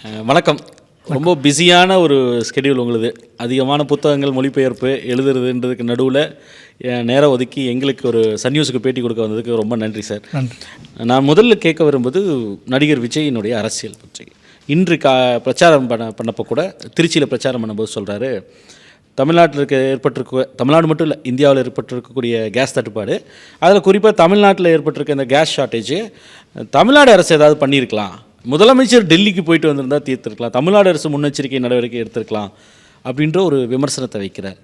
வணக்கம். ரொம்ப பிஸியான ஒரு ஸ்கெடியூல் உங்களுது. அதிகமான புத்தகங்கள் மொழிபெயர்ப்பு எழுதுறதுன்றதுக்கு நடுவில் நேரம் ஒதுக்கி எங்களுக்கு ஒரு சன் நியூஸுக்கு பேட்டி கொடுக்க வந்ததுக்கு ரொம்ப நன்றி சார். நான் முதல்ல கேட்க வரும்போது நடிகர் விஜயினுடைய அரசியல் பற்றி இன்று பிரச்சாரம் பண்ணப்போ கூட திருச்சியில் பிரச்சாரம் பண்ணும்போது சொல்கிறாரு, தமிழ்நாட்டில் ஏற்பட்டிருக்க, தமிழ்நாடு மட்டும் இல்லை இந்தியாவில் ஏற்பட்டிருக்கக்கூடிய கேஸ் தட்டுப்பாடு, அதில் குறிப்பாக தமிழ்நாட்டில் ஏற்பட்டிருக்க இந்த கேஸ் ஷார்ட்டேஜ் தமிழ்நாடு அரசு ஏதாவது பண்ணியிருக்கலாம், முதலமைச்சர் டெல்லிக்கு போயிட்டு வந்திருந்தால் தீர்த்திருக்கலாம், தமிழ்நாடு அரசு முன்னெச்சரிக்கை நடவடிக்கை எடுத்திருக்கலாம் அப்படின்ற ஒரு விமர்சனத்தை வைக்கிறார்.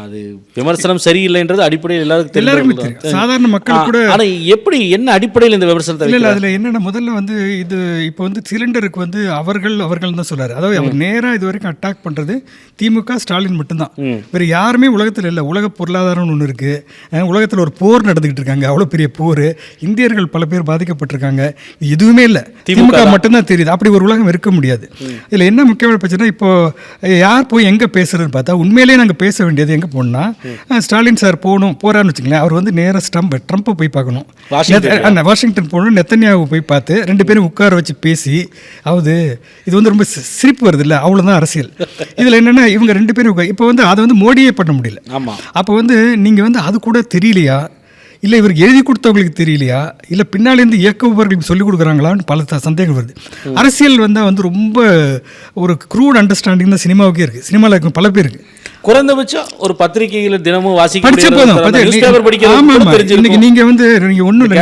அது விமர்சனம் சரியில்லைன்றது அடிப்படையில் எல்லாருக்கும் தெரியும், சாதாரண மக்கள் கூட. ஆனால் எப்படி என்ன அடிப்படையில் இந்த விமர்சனத்தை இல்லை, அதில் என்னென்ன முதல்ல இது இப்போ சிலிண்டருக்கு அவர்கள் தான் சொல்கிறார். அதாவது அவர் நேராக இது வரைக்கும் அட்டாக் பண்ணுறது திமுக ஸ்டாலின் மட்டும்தான். வேறு யாருமே உலகத்தில் இல்லை. உலக பொருளாதாரம்னு ஒன்று இருக்குது, உலகத்தில் ஒரு போர் நடந்துக்கிட்டு இருக்காங்க, அவ்வளோ பெரிய போர், இந்தியர்கள் பல பேர் பாதிக்கப்பட்டிருக்காங்க, எதுவுமே இல்லை, திமுக மட்டும்தான் தெரியுது. அப்படி ஒரு உலகம் இருக்க முடியாது. இதில் என்ன முக்கியமான பிரச்சனை, இப்போது யார் போய் எங்கே பேசுகிறதுன்னு பார்த்தா உண்மையிலேயே நாங்கள் பேச வேண்டியது எங்கே போகணும்னா, ஸ்டாலின் சார் போகிறான்னு வச்சுங்களேன், அவர் நேராக ட்ரம்ப்பை போய் பார்க்கணும், வாஷிங்டன் போகணும், நெத்தன்யாவை போய் பார்த்து 2 பேரும் உட்கார வச்சு பேசி, இது ரொம்ப சிரிப்பு வருது இல்லை, அவ்வளோதான் அரசியல். இதில் என்னென்னா இவங்க 2 பேரும் இப்போ அதை மோடியே பண்ண முடியல. அப்போ நீங்கள் அது கூட தெரியலையா, இல்லை இவருக்கு எழுதி கொடுத்தவங்களுக்கு தெரியலையா, இல்லை பின்னாலேருந்து இயக்குபவர்களுக்கு சொல்லிக் கொடுக்குறாங்களான்னு பல சந்தேகங்கள் வருது. அரசியல் ரொம்ப ஒரு க்ரூட் அண்டர்ஸ்டாண்டிங் தான் சினிமாவுக்கே இருக்குது, சினிமாவில் இருக்கும் பல பேருக்கு. குறைந்தபட்சம் ஒரு பத்திரிகையில் தினமும் படிச்ச போதும். இன்னைக்கு நீங்கள் ஒன்றும் இல்லை,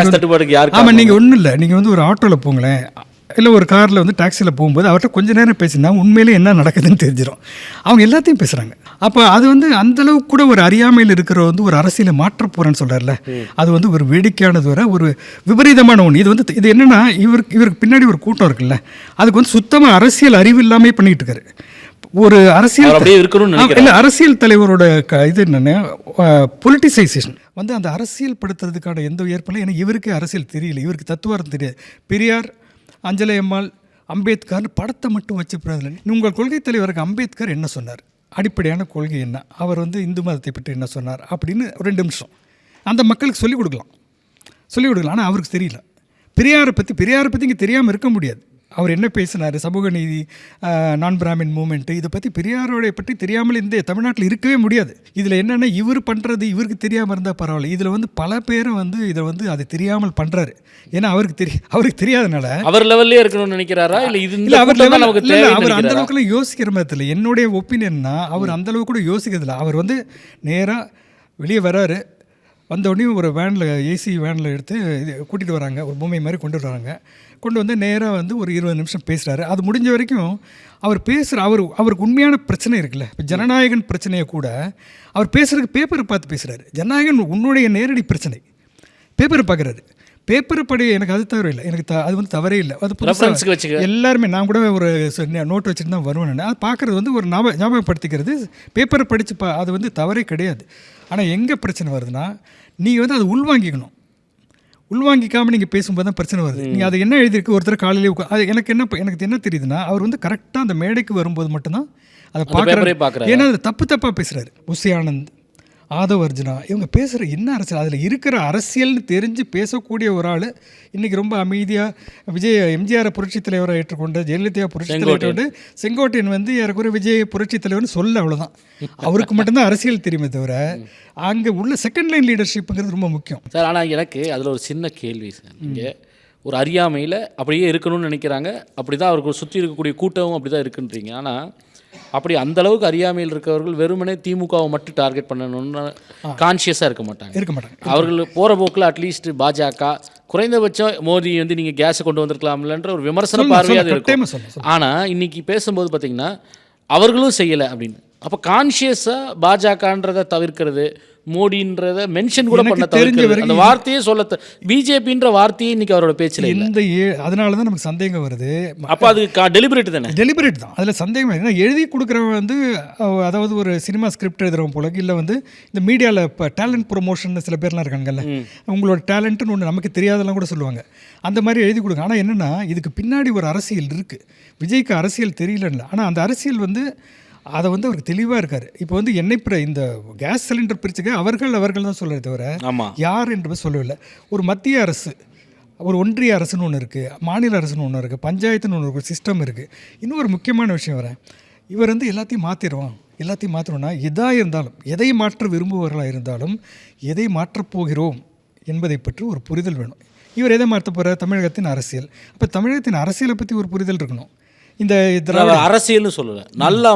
ஆமாம், நீங்கள் ஒன்றும் இல்லை, நீங்கள் ஒரு ஆட்டோவில் போங்களேன், இல்லை ஒரு காரில் டாக்ஸியில் போகும்போது அவர்கிட்ட கொஞ்சம் நேரம் பேசினா உண்மையிலே என்ன நடக்குதுன்னு தெரிஞ்சிடும். அவங்க எல்லாத்தையும் பேசுகிறாங்க. அப்போ அது அந்தளவுக்கு கூட ஒரு அறியாமையில் இருக்கிற ஒரு அரசியலை மாற்ற போகிறேன்னு சொல்கிறார்ல, அது ஒரு வேடிக்கையானது, வர ஒரு விபரீதமான ஒன்று. இது என்னென்னா இவருக்கு பின்னாடி ஒரு கூட்டம் இருக்குல்ல, அதுக்கு சுத்தமாக அரசியல் அறிவு இல்லாமல் பண்ணிகிட்டு இருக்காரு. ஒரு அரசியல் தலைவரோட இது என்னென்ன பொலிட்டிசைசேஷன் அந்த அரசியல் படுத்துறதுக்கான எந்த ஏற்பாடும். ஏன்னா இவருக்கு அரசியல் தெரியல, இவருக்கு தத்துவார்த்தம் தெரியாது. பெரியார், அஞ்சலை அம்மாள், அம்பேத்கர்னு படத்தை மட்டும் வச்சு பிரயோஜனம். உங்கள் கொள்கை தலைவருக்கு அம்பேத்கர் என்ன சொன்னார், அடிப்படையான கொள்கை என்ன, அவர் இந்து மதத்தை பற்றி என்ன சொன்னார் அப்படின்னு 2 நிமிஷம் அந்த மக்களுக்கு சொல்லிக் கொடுக்கலாம். ஆனால் அவருக்கு தெரியல. பெரியாரை பற்றி இங்கே தெரியாமல் இருக்க முடியாது. அவர் என்ன பேசினார், சமூக நீதி, நான் பிராமின் மூமெண்ட்டு, இதை பற்றி பெரியாரோடைய பற்றி தெரியாமல் இந்த தமிழ்நாட்டில் இருக்கவே முடியாது. இதில் என்னென்னா இவர் பண்ணுறது இவருக்கு தெரியாமல் இருந்தால் பரவாயில்ல, இதில் பல பேரும் இதை அது தெரியாமல் பண்ணுறாரு. ஏன்னா அவருக்கு தெரியாதனால அவர் லெவல்லே இருக்கணும்னு நினைக்கிறாரா, இல்லை அவர் அந்த அளவுக்குலாம் யோசிக்கிற மாதிரி இல்லை. என்னுடைய ஒப்பீனியன்னா அவர் அந்தளவுக்கு கூட யோசிக்கிறதில்ல. அவர் நேராக வெளியே வராரு, வந்தோடனே ஒரு வேனில், ஏசி வேனில் எடுத்து கூட்டிகிட்டு வராங்க, ஒரு பொம்மை மாதிரி கொண்டு நேராக ஒரு 20 நிமிஷம் பேசுகிறாரு. அது முடிஞ்ச வரைக்கும் அவர் அவருக்கு உண்மையான பிரச்சனை இருக்குல்ல. இப்போ ஜனநாயகன் பிரச்சனையை கூட அவர் பேசுகிறதுக்கு பேப்பரை பார்த்து பேசுகிறாரு. ஜனநாயகன் உன்னுடைய நேரடி பிரச்சனை, பேப்பரை பார்க்குறாரு. பேப்பரை படி எனக்கு அது தவறு இல்லை, எனக்கு அது தவறே இல்லை. அது புதுசாக எல்லாருமே, நான் கூட ஒரு நோட்டு வச்சுட்டு தான் வருவேன். அது பார்க்குறது ஒரு ஞாபகப்படுத்திக்கிறது, பேப்பரை படித்து அது தவறே கிடையாது. ஆனால் எங்கே பிரச்சனை வருதுன்னா, நீங்கள் அது உள்வாங்கிக்காமல் நீங்கள் பேசும்போது தான் பிரச்சனை வருது. நீங்கள் அது என்ன எழுதியிருக்கு, ஒருத்தர் காலையிலே அது எனக்கு என்ன தெரியுதுன்னா, அவர் கரெக்டாக அந்த மேடைக்கு வரும்போது மட்டும்தான் அதை பார்க்குறாரு. ஏன்னா அது தப்பாக பேசுகிறாரு. உசி ஆனந்த், ஆதவ் அர்ஜுனா, இவங்க பேசுகிற என்ன அரசியல், அதில் இருக்கிற அரசியல்னு தெரிஞ்சு பேசக்கூடிய ஒரு ஆள் இன்றைக்கி ரொம்ப அமைதியாக எம்ஜிஆரை புரட்சி தலைவராக ஏற்றுக்கொண்டு, ஜெயலலிதா புரட்சி தலைவரோடு, செங்கோட்டையன் ஏறக்குறை விஜய் புரட்சி தலைவர்னு சொல்ல, அவ்வளோதான். அவருக்கு மட்டும்தான் அரசியல் தெரியுமே தவிர அங்கே உள்ள செகண்ட் லைன் லீடர்ஷிப்புங்கிறது ரொம்ப முக்கியம் சார். ஆனால் எனக்கு அதில் ஒரு சின்ன கேள்வி சார். நீங்கள் ஒரு அறியாமையில் அப்படியே இருக்கணும்னு நினைக்கிறாங்க, அப்படி தான் அவருக்கு சுற்றி இருக்கக்கூடிய கூட்டமும் அப்படி தான் இருக்குன்றீங்க. ஆனால் அப்படி அந்தளவுக்கு அறியாமையில் இருக்கவர்கள் வெறுமனே திமுகவை மட்டும் டார்கெட் பண்ணணும்னு கான்ஷியஸாக இருக்க மாட்டாங்க. அவர்கள் போகிற போக்கில் அட்லீஸ்ட் பாஜக, குறைந்தபட்சம் மோடி நீங்கள் கேஸை கொண்டு வந்திருக்கலாம்லன்ற ஒரு விமர்சன பார்வையாக இருக்கும். ஆனால் இன்றைக்கி பேசும்போது பார்த்திங்கன்னா அவர்களும் செய்யலை அப்படின்னு. அப்போ கான்ஷியஸாக பாஜகன்றதை தவிர்க்கிறது, மோடின்றதை மென்ஷன் கூட பண்ண தவிர்க்கிறது, அந்த வார்த்தையே சொல்ல, பிஜேபின்ற வார்த்தையே இன்றைக்கி அவரோட பேச்சில் இந்த அதனால தான் நமக்கு சந்தேகம் வருது. அப்போ அது டெலிபரேட் தானே? டெலிபரேட் தான். அதில் சந்தேகம் ஏன்னா எழுதி கொடுக்குறவன் அதாவது ஒரு சினிமா ஸ்கிரிப்ட் எழுதுறவன் போல, இல்லை இந்த மீடியாவில் இப்போ டேலண்ட் ப்ரொமோஷன் சில பேர்லாம் இருக்காங்கல்ல, உங்களோட டேலண்ட்டுன்னு ஒன்று நமக்கு தெரியாதெல்லாம் கூட சொல்லுவாங்க, அந்த மாதிரி எழுதி கொடுங்க. ஆனால் என்னென்னா இதுக்கு பின்னாடி ஒரு அரசியல் இருக்குது. விஜய்க்கு அரசியல் தெரியலன்னு, ஆனால் அந்த அரசியல் அதை அவருக்கு தெளிவாக இருக்கார். இப்போ எண்ணெய் இந்த கேஸ் சிலிண்டர் பிரிச்சுக்க அவர்கள் தான் சொல்கிறத தவிர யார் என்று சொல்லவில்லை. ஒரு மத்திய அரசு ஒரு ஒன்றிய அரசுன்னு ஒன்று இருக்குது, மாநில அரசுன்னு ஒன்று இருக்குது, பஞ்சாயத்துன்னு ஒன்று இருக்குது, சிஸ்டம் இருக்குது. இன்னும் ஒரு முக்கியமான விஷயம் வரேன், இவர் வந்து எல்லாத்தையும் மாற்றிடுவோம்னா எதாக இருந்தாலும், எதை மாற்ற விரும்புபவர்களாக இருந்தாலும் எதை மாற்றப் போகிறோம் என்பதை பற்றி ஒரு புரிதல் வேணும். இவர் எதை மாற்ற போகிற தமிழகத்தின் அரசியல். அப்போ தமிழகத்தின் அரசியலை பற்றி ஒரு புரிதல் இருக்கணும். இந்த அரசியல்னு சொல்லல, நல்ல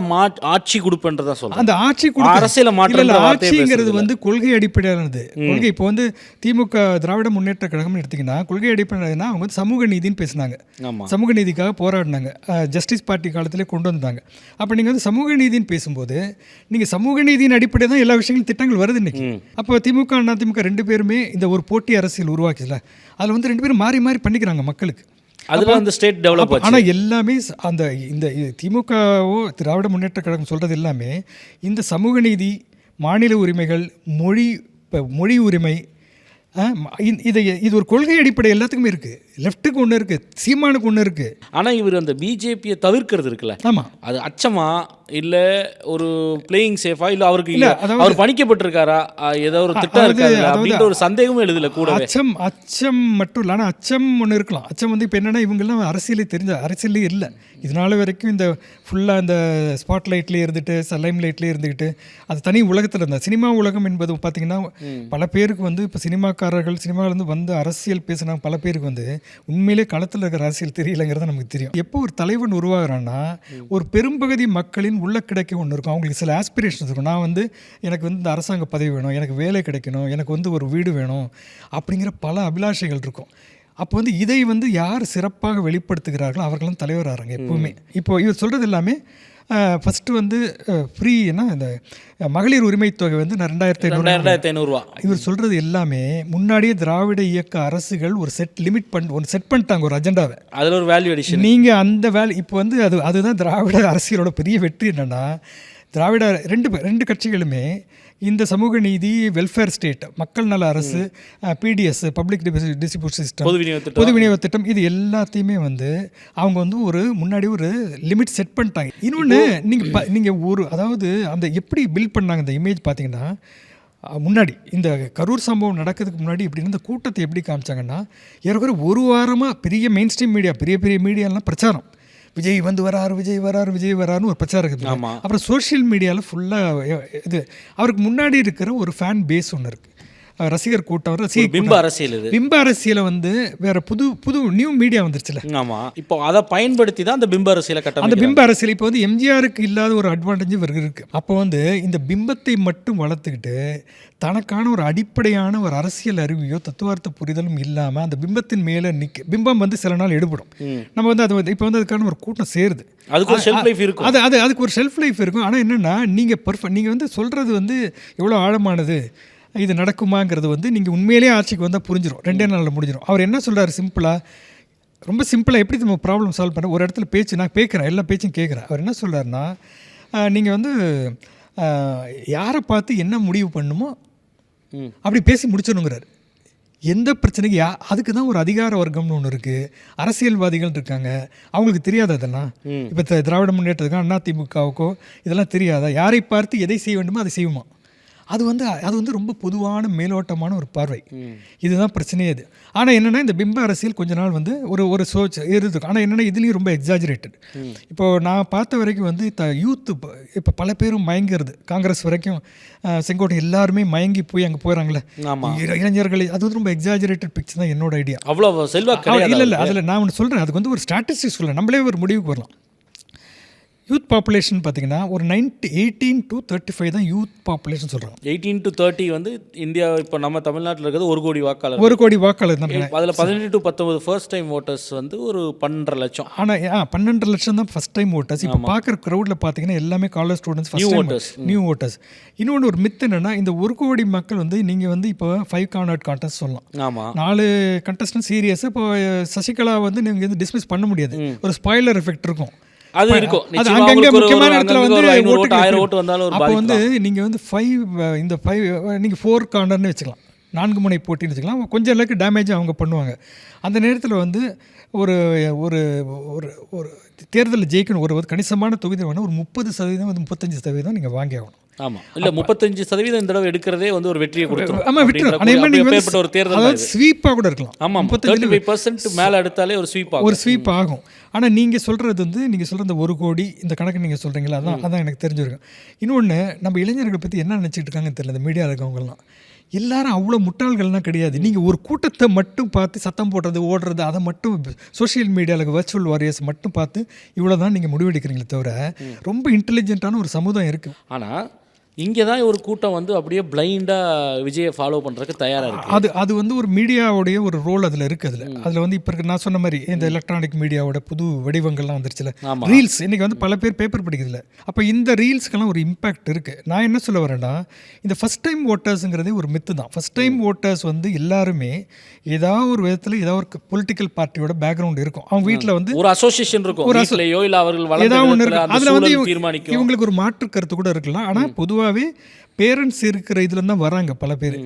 ஆட்சி கொடுப்பேன்றதான் சொல்றேன். அந்த ஆட்சி அரசியல மாற்ற ஆட்சிங்கிறது வந்து கொள்கை அடிப்படையானது. கொள்கை இப்போ வந்து திமுக திராவிட முன்னேற்ற கழகம்னு எடுத்திங்கன்னா கொள்கை அடிப்படைனா அவங்க வந்து சமூக நீதினு பேசினாங்க, சமூக நீதிக்காக போராடினாங்க, ஜஸ்டிஸ் பார்ட்டி காலத்திலே கொண்டு வந்தாங்க. அப்போ நீங்கள் வந்து சமூக நீதினு பேசும்போது நீங்கள் சமூக நீதியின் அடிப்படை தான் எல்லா விஷயங்களும் திட்டங்கள் வருது இன்னைக்கு. அப்போ திமுக அதிமுக ரெண்டு பேருமே இந்த ஒரு போட்டி அரசியல் உருவாக்கில அதில் வந்து ரெண்டு பேரும் மாறி மாறி பண்ணிக்கிறாங்க மக்களுக்கு. அதில் அந்த ஸ்டேட் டெவலப் ஆச்சு. ஆனால் எல்லாமே அந்த இந்த திமுகவோ திராவிட முன்னேற்ற கழகம் சொல்கிறது எல்லாமே இந்த சமூக நீதி, மாநில உரிமைகள், மொழி உரிமை, இது ஒரு கொள்கை அடிப்படை எல்லாத்துக்குமே இருக்குது. லெஃப்ட்டுக்கு ஒன்று இருக்குது, சீமானுக்கு ஒன்று இருக்குது. ஆனால் இவர் அந்த பிஜேபியை தவிர்க்கிறது இருக்குல்ல, ஆமாம், அது அச்சமா இல்லை ஒரு பிளேயிங் சேஃபா இல்லை அவருக்கு இல்லை அவர் பணிக்கப்பட்டிருக்காரா, ஏதோ ஒரு திட்டம் இருக்காது அப்படின்ற ஒரு சந்தேகமும் எழுதல கூட. அச்சம் மட்டும் இல்லை, ஆனால் அச்சம் ஒன்று இருக்கலாம். அச்சம் வந்து இப்போ என்னென்னா இவங்கெல்லாம் அரசியலே இல்லை இதனால வரைக்கும். இந்த ஃபுல்லாக இந்த ஸ்பாட்லைட்லேயே இருந்துட்டு லைம்லைட்லேயே இருந்துக்கிட்டு அது தனி உலகத்தில் இருந்தால் சினிமா உலகம் என்பது பார்த்திங்கன்னா பல பேருக்கு வந்து இப்போ சினிமாவிலேருந்து வந்து அரசியல் பேசின பல பேருக்கு வந்து உண்மையிலே களத்தில் இருக்கிற அரசியல் தெரியலைங்கிறது நமக்கு தெரியும். எப்போ ஒரு தலைவன் உருவாகிறான்னா ஒரு பெரும்பகுதி மக்களின் உள்ள கிடைக்க ஒன்று இருக்கும், அவங்களுக்கு சில ஆஸ்பிரேஷன்ஸ் இருக்கும். நான் வந்து எனக்கு வந்து இந்த அரசாங்க பதவி வேணும், எனக்கு வேலை கிடைக்கணும், எனக்கு வந்து ஒரு வீடு வேணும் அப்படிங்கிற பல அபிலாஷைகள் இருக்கும். அப்போ வந்து இதை வந்து யார் சிறப்பாக வெளிப்படுத்துகிறார்களோ அவர்களும் தலைவராகிறாங்க எப்போவுமே. இப்போ இவர் சொல்கிறது எல்லாமே ஃபஸ்ட்டு வந்து ஃப்ரீன்னா இந்த மகளிர் உரிமை தொகை வந்து 2500 இவர் சொல்கிறது எல்லாமே முன்னாடியே திராவிட இயக்க அரசுகள் ஒரு செட் பண்ணிட்டாங்க ஒரு அஜெண்டாவை. அதில் ஒரு வேல்யூ அடிஷன் நீங்கள் அந்த இப்போ வந்து அதுதான் திராவிட அரசியலோட பெரிய வெற்றி. என்னென்னா திராவிட ரெண்டு கட்சிகளுமே இந்த சமூக நீதி, வெல்ஃபேர் ஸ்டேட், மக்கள் நல அரசு, பிடிஎஸ், பப்ளிக் டிஸ்ட்ரிபியூஷன் சிஸ்டம், பொது விநியோக திட்டம், இது எல்லாத்தையுமே வந்து அவங்க வந்து முன்னாடி ஒரு லிமிட் செட் பண்ணிட்டாங்க. இன்னொன்று நீங்கள் அதாவது அந்த எப்படி பில்ட் பண்ணாங்க இந்த இமேஜ் பார்த்தீங்கன்னா, முன்னாடி இந்த கரூர் சம்பவம் நடக்கிறதுக்கு முன்னாடி எப்படின்னா இந்த கூட்டத்தை எப்படி காமிச்சாங்கன்னா ஏறக்குறைய ஒரு வாரமாக பெரிய மெயின் ஸ்ட்ரீம் மீடியா, பெரிய மீடியாலாம் பிரச்சாரம், விஜய் வந்து விஜய் வராருன்னு ஒரு பிரச்சாரம் இருக்குது. அப்புறம் சோஷியல் மீடியாவில் ஃபுல்லாக இது அவருக்கு முன்னாடி இருக்கிற ஒரு ஃபேன் பேஸ் ஒன்று இருக்குது, ரசிகர் கூட்டம், பிம்ப அரசியலை வந்து வேற புது நியூ மீடியா வந்துருச்சுல. ஆமாம், இப்போ அதை பயன்படுத்தி தான் அந்த பிம்ப அரசியலை கட்ட. அந்த பிம்ப அரசியல் இப்போ வந்து எம்ஜிஆருக்கு இல்லாத ஒரு அட்வான்டேஜ் இருக்கு. அப்போ வந்து இந்த பிம்பத்தை மட்டும் வளர்த்துக்கிட்டு தனக்கான ஒரு அடிப்படையான ஒரு அரசியல் அறிவியோ தத்துவார்த்த புரிதலும் இல்லாமல் அந்த பிம்பத்தின் மேலே பிம்பம் வந்து சில நாள் எடுபடும். நம்ம வந்து அது இப்போ வந்து அதுக்கான ஒரு கூட்டம் சேருது, அதுக்கு ஒரு ஷெல்ஃப் லைஃப் இருக்கும். அதுக்கு ஒரு ஷெல்ஃப் லைஃப் இருக்கும். ஆனால் என்னென்னா நீங்கள் வந்து சொல்கிறது வந்து எவ்வளோ ஆழமானது, இது நடக்குமாங்கிறது வந்து நீங்கள் உண்மையிலேயே ஆட்சிக்கு வந்தால் புரிஞ்சிடும், 2 நாளில் முடிஞ்சிடும். அவர் என்ன சொல்கிறார் ரொம்ப சிம்பிளாக எப்படி நம்ம ப்ராப்ளம் சால்வ் பண்ண ஒரு இடத்துல நான் கேட்குறேன், எல்லா பேச்சும் கேட்குறேன். அவர் என்ன சொல்கிறாருன்னா நீங்கள் வந்து யாரை பார்த்து என்ன முடிவு பண்ணுமோ அப்படி பேசி முடிச்சணுங்கிறார். எந்த பிரச்சனைக்கு அதுக்கு தான் ஒரு அதிகார வர்க்கம்னு ஒன்று இருக்குது, அரசியல்வாதிகள் இருக்காங்க, அவங்களுக்கு தெரியாதா இதெல்லாம்? இப்போ திராவிட முன்னேற்றத்துக்கோ அதிமுகவுக்கோ இதெல்லாம் தெரியாதா? யாரை பார்த்து எதை செய்ய வேண்டுமோ அதை செய்யுமா? அது வந்து ரொம்ப பொதுவான மேலோட்டமான ஒரு பார்வை. இதுதான் பிரச்சனையே அது. ஆனால் என்னென்னா இந்த பிம்ப அரசியல் கொஞ்ச நாள் வந்து ஒரு சோச் இருக்குது. ஆனால் என்னென்னா இதுலேயும் ரொம்ப எக்ஸாஜரேட்டட். இப்போது நான் பார்த்த வரைக்கும் வந்து யூத்து இப்போ பல பேரும் மயங்கிறது, காங்கிரஸ் வரைக்கும் செங்கோட்டை எல்லாருமே மயங்கி போய் அங்கே போயிடறாங்களே இளைஞர்கள், அது வந்து ரொம்ப எக்ஸாஜரேட்டட் பிக்சர் தான் என்னோட ஐடியா. அவ்வளோ செல்வாக்கு இல்லை அதில் நான் ஒன்று சொல்கிறேன், அதுக்கு வந்து ஒரு ஸ்டாட்டிஸ்டிக்ஸ் சொல்கிறேன், நம்மளே ஒரு முடிவுக்கு வரலாம். யூத் பாப்புலேஷன் பார்த்தீங்கன்னா ஒரு 18 to 35 தான் யூத் பாப்புலேஷன் சொல்கிறாங்க. 18 to 30 வந்து இந்தியா இப்போ நம்ம தமிழ்நாட்டில் இருக்கிறது 1 கோடி வாக்காளர். 1 கோடி வாக்காளர் தான். அதில் 18 to 19 ஃபர்ஸ்ட் டைம் ஓட்டர்ஸ் வந்து ஒரு 12.5 லட்சம். ஆனால் 12.5 லட்சம் தான் ஃபர்ஸ்ட் டைம் ஓட்டர்ஸ். இப்போ பார்க்குற க்ரௌடில் பார்த்தீங்கன்னா எல்லாமே காலேஜ் ஸ்டூடெண்ட்ஸ், நியூ ஓட்டர்ஸ். இன்னொன்று ஒரு மித்து என்னென்னா இந்த 1 கோடி மக்கள் வந்து நீங்கள் வந்து இப்போ 5 கார்னர் கான்டெஸ்ட் சொல்லலாம். ஆமாம், 4 கண்டஸ்டன்ட் சீரியஸ். இப்போ சசிகலா வந்து நீங்கள் வந்து டிஸ்மிஸ் பண்ண முடியாது, ஒரு ஸ்பாய்லர் எஃபெக்ட் இருக்கும். அது இருக்கும். அது அங்கங்க முக்கியமான இடத்துல வந்து 1000 ஓட்டு வந்தாலும் ஒரு அப்போ வந்து நீங்கள் வந்து 5 நீங்கள் 4 கார்னர்னு வச்சுக்கலாம், 4 முனை போட்டின்னு வச்சுக்கலாம். கொஞ்சம் அளவுக்கு டேமேஜ் அவங்க பண்ணுவாங்க. அந்த நேரத்தில் வந்து ஒரு ஒரு ஒரு தேர்தலில் ஜெயிக்கணும், ஒரு கணிசமான தொகுதி வேணும், ஒரு 30% 35% நீங்கள் வாங்கி ஆகணும். ஆமாம், இல்லை 35% இந்த தடவை எடுக்கிறதே வந்து ஒரு வெற்றியை கொடுத்துரும். ஆமாம், வெற்றி ஒரு தேர்தல் ஸ்வீப்பாக கூட இருக்கலாம். ஆமாம், 35% மேலே எடுத்தாலே ஒரு ஸ்வீப் ஆகும். ஆனால் நீங்கள் சொல்கிறது வந்து நீங்கள் சொல்கிற இந்த 1 கோடி இந்த கணக்கு நீங்கள் சொல்கிறீங்களா, அதான் எனக்கு தெரிஞ்சிருக்கும். இன்னொன்று, நம்ம இளைஞர்களை பற்றி என்ன நினச்சிட்டு இருக்காங்கன்னு தெரியல. இந்த மீடியாவில் இருக்கவங்கலாம் எல்லாரும் அவ்வளோ முட்டாள்கள்லாம் கிடையாது. நீங்கள் ஒரு கூட்டத்தை மட்டும் பார்த்து சத்தம் போடுறது, ஓடுறது, அதை மட்டும் சோஷியல் மீடியாவில் வர்ச்சுவல் வாரியர்ஸ் மட்டும் பார்த்து இவ்வளோ தான் நீங்கள் முடிவெடுக்கிறீங்களே தவிர ரொம்ப இன்டெலிஜென்ட்டான ஒரு சமுதாயம் இருக்குது. ஆனால் இங்கே தான் ஒரு கூட்டம் வந்து அப்படியே பிளைண்டாக விஜயை ஃபாலோ பண்ணுறதுக்கு தயாராக இருக்குது. அது வந்து ஒரு மீடியாவுடைய ஒரு ரோல் அதில் இருக்குது. அதில் வந்து இப்போ இருக்க நான் சொன்ன மாதிரி இந்த எலக்ட்ரானிக் மீடியாவோட புது வடிவங்கள்லாம் வந்துருச்சுல, ரீல்ஸ் இன்றைக்கி வந்து பல பேர் பேப்பர் படிக்கிறதில்ல. அப்போ இந்த ரீல்ஸ்க்கெல்லாம் ஒரு இம்பேக்ட் இருக்குது. நான் என்ன சொல்ல வரேன்னா, இந்த ஃபஸ்ட் டைம் ஓட்டர்ஸுங்கிறதே ஒரு மித்து தான். ஃபஸ்ட் டைம் ஓட்டர்ஸ் வந்து எல்லாருமே ஏதாவது ஒரு விதத்தில் ஏதாவது ஒரு பொலிட்டிக்கல் பார்ட்டியோட பேக்ரவுண்ட் இருக்கும். அவங்க வீட்டில் வந்து ஒரு அசோசியேஷன் இருக்கும், இல்லை அவர்கள் ஏதாவது ஒன்று இருக்கும். அதில் வந்து இவங்களுக்கு ஒரு மாற்று கருத்து கூட இருக்கலாம். ஆனால் பொதுவாகவே பேரண்ட்ஸ் இருக்கிற இதுல தான் வராங்க பல பேர்.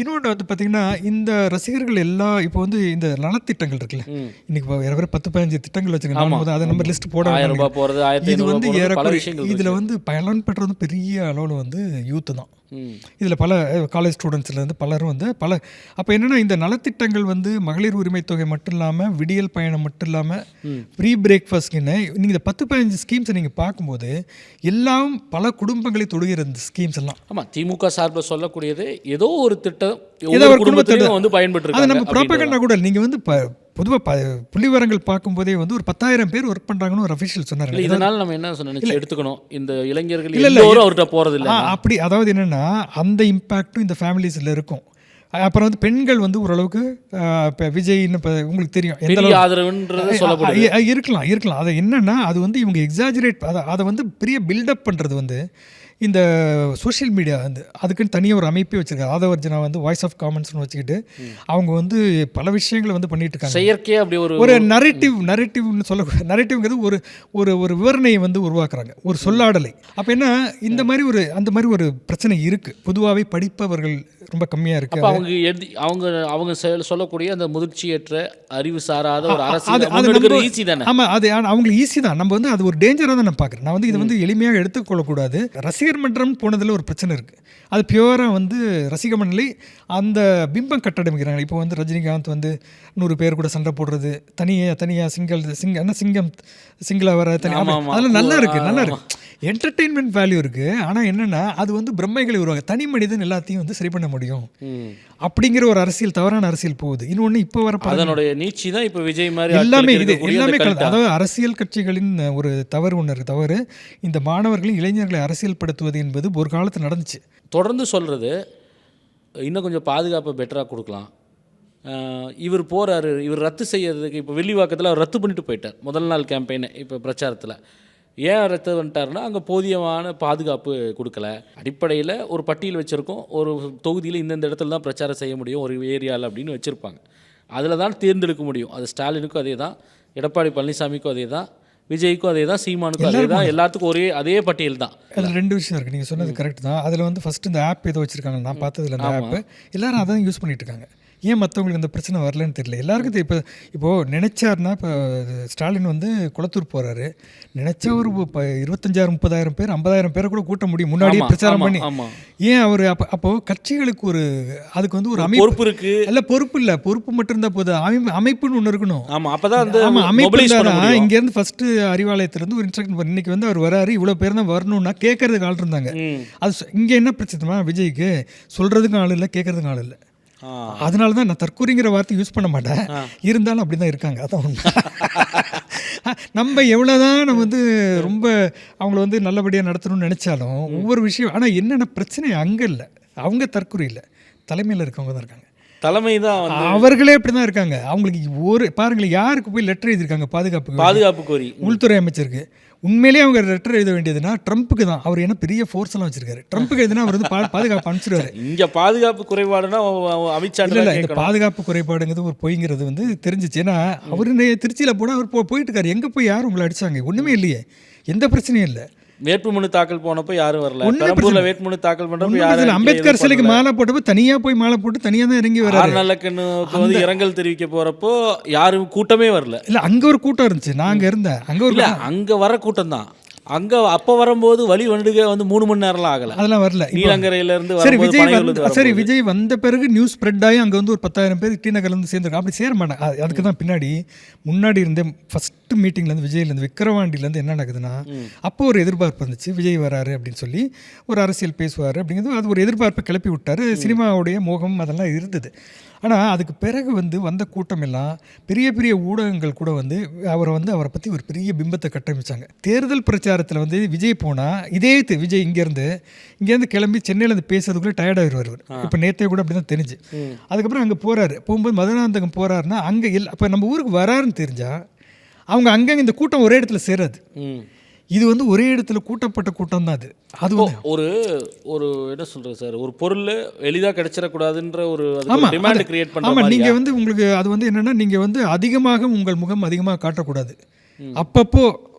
இன்னொன்று வந்து பார்த்தீங்கன்னா, இந்த ரசிகர்கள் எல்லாம் இப்போ வந்து இந்த நலத்திட்டங்கள் இருக்குல்ல, இன்னைக்கு வேற 10-15 திட்டங்கள் வச்சுருக்காங்க. அதை நம்ம லிஸ்ட் போட இது வந்து இதில் வந்து பயன் பெற்றது பெரிய அளவில் வந்து யூத்து தான். இதில் பல காலேஜ் ஸ்டூடெண்ட்ஸ்லேருந்து பலரும் வந்து அப்போ என்னென்னா, இந்த நலத்திட்டங்கள் வந்து மகளிர் உரிமை தொகை மட்டும் இல்லாமல், விடியல் பயணம் மட்டும் இல்லாமல், ப்ரீ பிரேக்ஃபாஸ்ட்னு நீங்கள் இந்த 10-15 ஸ்கீம்ஸை நீங்கள் பார்க்கும்போது எல்லாம் பல குடும்பங்களை தொடுகிற இந்த ஸ்கீம்ஸ் எல்லாம். ஆமாம், திமுக சார்பில் சொல்லக்கூடியது ஏதோ ஒரு திட்டம் ஏதோ ஒரு குடும்பத்திலும் வந்து பயன்பட்டு அதை நம்ம ப்ராபகண்டா கூட நீங்கள் வந்து பொதுவாக புள்ளிவரங்கள் பார்க்கும்போதே வந்து ஒரு 10,000 பேர் ஒர்க் பண்ணுறாங்கன்னு ஒரு அஃபிஷியல் சொன்னார். இதனால் நம்ம என்ன சொன்னோம் எடுத்துக்கணும், இந்த இளைஞர்கள் எல்லோரும் அவர்கிட்ட போகிறது இல்லை அப்படி. அதாவது என்னென்னா, அந்த இம்பேக்டும் இந்த ஃபேமிலிஸில் இருக்கும். அப்புறம் வந்து பெண்கள் வந்து ஓரளவுக்கு இப்போ விஜய்னு இப்போ உங்களுக்கு தெரியும் எந்த ஆதரவுன்றது இருக்கலாம். அது என்னென்னா, அது வந்து இவங்க எக்ஸாஜரேட் அதை வந்து பெரிய பில்டப் பண்ணுறது வந்து இந்த சோஷியல் மீடியா வந்து அதுக்குன்னு தனியாக ஒரு அமைப்பே வச்சுருக்காங்க. ஆதவர்ஜனா வந்து வாய்ஸ் ஆஃப் காமன்ஸ்னு வச்சுக்கிட்டு அவங்க வந்து பல விஷயங்களை வந்து பண்ணிட்டு இருக்காங்க. செயற்கையாக அப்படி ஒரு நரேட்டிவ்னு சொல்லக்கூடாது. நரேட்டிவ்ங்கிறது ஒரு விவரணையை வந்து உருவாக்குறாங்க, ஒரு சொல்லாடலை. அப்போ என்ன, இந்த மாதிரி அந்த மாதிரி ஒரு பிரச்சனை இருக்குது. பொதுவாகவே படிப்பவர்கள் ரொம்ப கம்மியாக இருக்குது. அவங்க சொல்லக்கூடிய அந்த முதிர்ச்சியற்ற அறிவு சாராத ஒரு அரசியல் ஈஸி தானே. ஆமாம், அது அவங்களுக்கு ஈஸி தான். நம்ம வந்து அது ஒரு டேஞ்சராக தான் நான் பார்க்குறேன். நான் வந்து இதை வந்து எளிமையாக எடுத்துக்கொள்ளக்கூடாது. ரசிகர் மன்றம் போனதில் ஒரு பிரச்சனை இருக்குது. அது பியூராக வந்து ரசிக மண்டலி அந்த பிம்பம் கட்டடமிக்கிறாங்க. இப்போ வந்து ரஜினிகாந்த் வந்து 100 பேர் கூட சண்டை போடுறது, தனியாக சிங்கிளாக வர தனியாக, அதெல்லாம் நல்லா இருக்குது. என்டர்டெயின்மெண்ட் வேல்யூ இருக்குது. ஆனால் என்னென்னா, அது வந்து பிரம்மைகளை உருவாங்க. தனி மனிதன் எல்லாத்தையும் வந்து சரி பண்ண முடியும் அப்படிங்கிற ஒரு அரசியல், தவறான அரசியல் போகுது. இன்னொன்று இப்போ வர அதனுடைய நீட்சி தான் இப்போ விஜய் மாதிரி எல்லாமே அதாவது அரசியல் கட்சிகளின் ஒரு தவறு ஒன்று இருக்குது. தவறு இந்த மாணவர்களின் இளைஞர்களை அரசியல்படுத்துவது என்பது ஒரு காலத்தில் நடந்துச்சு. தொடர்ந்து சொல்கிறது இன்னும் கொஞ்சம் பாதுகாப்பை பெட்டராக கொடுக்கலாம். இவர் போகிறாரு, இவர் ரத்து செய்யறதுக்கு இப்போ வெள்ளிவாக்கத்தில் அவர் ரத்து பண்ணிட்டு போயிட்டார் முதல் நாள் கேம்பெயினை. இப்போ பிரச்சாரத்தில் ஏன் ரத்து பண்ணிட்டாருன்னா, அங்கே போதியமான பாதுகாப்பு கொடுக்கல. அடிப்படையில் ஒரு பட்டியல் வச்சுருக்கோம், ஒரு தொகுதியில் இந்தந்த இடத்துல தான் பிரச்சாரம் செய்ய முடியும், ஒரு ஏரியாவில் அப்படின்னு வச்சுருப்பாங்க. அதில் தான் தேர்ந்தெடுக்க முடியும். அது ஸ்டாலினுக்கும் அதே தான், எடப்பாடி பழனிசாமிக்கும் அதே தான், விஜய்க்கும் அதே தான், சீமானுக்கும் அதே தான், எல்லாத்துக்கும் அதே பட்டியல் தான். அதில் 2 விஷயம் இருக்குது. நீங்கள் சொன்னது கரெக்ட் தான். அதில் வந்து ஃபஸ்ட்டு இந்த ஆப் ஏதோ வச்சுருக்காங்க, நான் பார்த்ததில்ல. அந்த ஆப்பு எல்லோரும் அதான் யூஸ் பண்ணிகிட்டு இருக்காங்க. ஏன் மற்றவங்களுக்கு இந்த பிரச்சனை வரலன்னு தெரியல. எல்லாருக்கும் இப்போது நினச்சாருன்னா, இப்போ ஸ்டாலின் வந்து குளத்தூர் போகிறாரு, நினச்சா ஒரு 25,000-30,000 பேர் 50,000 பேரை கூட கூட்ட முடியும் முன்னாடியே பிரச்சாரம் பண்ணி. ஏன் அவர் அப்போது கட்சிகளுக்கு அதுக்கு வந்து ஒரு பொறுப்பு இருக்குது. இல்லை, பொறுப்பு இல்லை, பொறுப்பு மட்டும் இருந்தால் போது அமைப்புன்னு ஒன்று இருக்கணும். அமைப்பு இங்கேருந்து ஃபஸ்ட்டு அறிவாலயத்திலேருந்து ஒரு இன்ஸ்ட்ரக்ஷன் இன்றைக்கி வந்து அவர் வராரு, இவ்வளோ பேர் தான் வரணும்னா கேட்கறதுக்கு ஆள் இருந்தாங்க. அது இங்கே என்ன பிரச்சனைமா, விஜய்க்கு சொல்கிறதுக்கும் ஆள் இல்லை, கேட்கறதுக்கும் ஆள் இல்லை. அதனால தான் நான் தற்கூரிங்கிற வார்த்தை யூஸ் பண்ண மாட்டேன். இருந்தாலும் அப்படி தான் இருக்காங்க. அதான் உண்மை. நம்ம எவ்வளோதான் நம்ம வந்து ரொம்ப அவங்கள வந்து நல்லபடியாக நடத்தணும்னு நினச்சாலும் ஒவ்வொரு விஷயம், ஆனால் என்னென்ன பிரச்சனை அங்கே இல்லை, அவங்க தற்கூரி இல்லை, தலைமையில் இருக்கவங்க தான் இருக்காங்க. தலைமை தான் அவர்களே அப்படி தான் இருக்காங்க. அவங்களுக்கு பாருங்களேன், யாருக்கு போய் லெட்டர் எழுதியிருக்காங்க பாதுகாப்பு கோரி உள்துறை அமைச்சருக்கு. உண்மையிலேயே அவங்க லெட்டர் எழுத வேண்டியதுன்னா ட்ரம்ப்புக்கு தான். அவர் என்ன பெரிய ஃபோர்ஸ் எல்லாம் வச்சிருக்காரு. ட்ரம்ப்புக்கு எதுனா அவர் வந்து பாதுகாப்பு அனுப்பிச்சிருவாரு. இங்கே பாதுகாப்பு குறைபாடுனா அமித்ஷா இல்லை, இந்த பாதுகாப்பு குறைபாடுங்கிறது ஒரு பொய்ங்கிறது வந்து தெரிஞ்சிச்சு. ஏன்னா அவர் திருச்சியில் போனால் அவர் போயிட்டு இருக்காரு. எங்கே போய் யார் உங்களை அடிச்சாங்க? ஒன்றுமே இல்லையே, எந்த பிரச்சனையும் இல்லை. வேட்புமனு தாக்கல் போனப்போ யாரும் வரல. பெரம்பூர்ல வேட்புமனு தாக்கல் பண்றப்போ யாரும், அம்பேத்கர் சிலைக்கு மாலை போட்டப்போ தனியாக போய் மாலை போட்டு தனியாக தான் இறங்கி வராரு. நல்லக்கண்ணுக்கு வந்து இரங்கல் தெரிவிக்க போறப்போ யாரும் கூட்டமே வரல. இல்லை, அங்கே ஒரு கூட்டம் இருந்துச்சு, நான் அங்கே இருந்தேன். அங்கே வர கூட்டம் தான். அங்கே அப்போ வரும்போது வழி வந்துடுக வந்து 3 மணி நேரம்லாம் ஆகலை, அதெல்லாம் வரல. நீலங்கரையிலேருந்து சரி, விஜய் வந்த பிறகு நியூஸ் ஸ்ப்ரெட் ஆகி அங்கே வந்து ஒரு 10,000 பேர் டி நகர்லேருந்து சேர்ந்துருக்காங்க. அப்படி சேர மாட்டேன். அதுக்கு தான் முன்னாடி இருந்தே ஃபஸ்ட்டு மீட்டிங்லேருந்து விஜய்லேருந்து விக்கிரவாண்டிலேருந்து என்ன நடக்குதுன்னா, அப்போ ஒரு எதிர்பார்ப்பு இருந்துச்சு, விஜய் வராரு அப்படின்னு சொல்லி ஒரு அரசியல் பேசுவார் அப்படிங்கிறது. அது ஒரு எதிர்பார்ப்பை கிளப்பி விட்டார். சினிமாவுடைய மோகம் அதெல்லாம் இருந்தது. ஆனால் அதுக்கு பிறகு வந்த கூட்டம் எல்லாம் பெரிய பெரிய ஊடகங்கள் கூட அவரை பற்றி ஒரு பெரிய பிம்பத்தை கட்டமைச்சாங்க. தேர்தல் பிரச்சாரத்தில் விஜய் போனால் இதே விஜய் இங்கேருந்து கிளம்பி சென்னையிலேருந்து பேசுறதுக்குள்ளே டயர்டாகிடுவார். இப்போ நேற்றே கூட அப்படி தான் தெரிஞ்சு. அதுக்கப்புறம் அங்கே போகும்போது மதுராந்தகம் போகிறாருன்னா அங்கே அப்போ நம்ம ஊருக்கு வராருன்னு தெரிஞ்சால் அவங்க அங்கங்கே இந்த கூட்டம் ஒரே இடத்துல சேராது. இது ஒரே இடத்துல கூட்டப்பட்ட கூட்டம் தான். அது ஒரு ஒரு என்ன சொல்கிறது சார், ஒரு பொருள் எளிதாக கிடைச்சிடக்கூடாதுன்ற ஒரு டிமாண்ட் கிரியேட் பண்ணுற. ஆமாம், நீங்கள் உங்களுக்கு அது என்னென்னா, நீங்கள் அதிகமாக உங்கள் முகம் அதிகமாக காட்டக்கூடாது, அப்பப்போ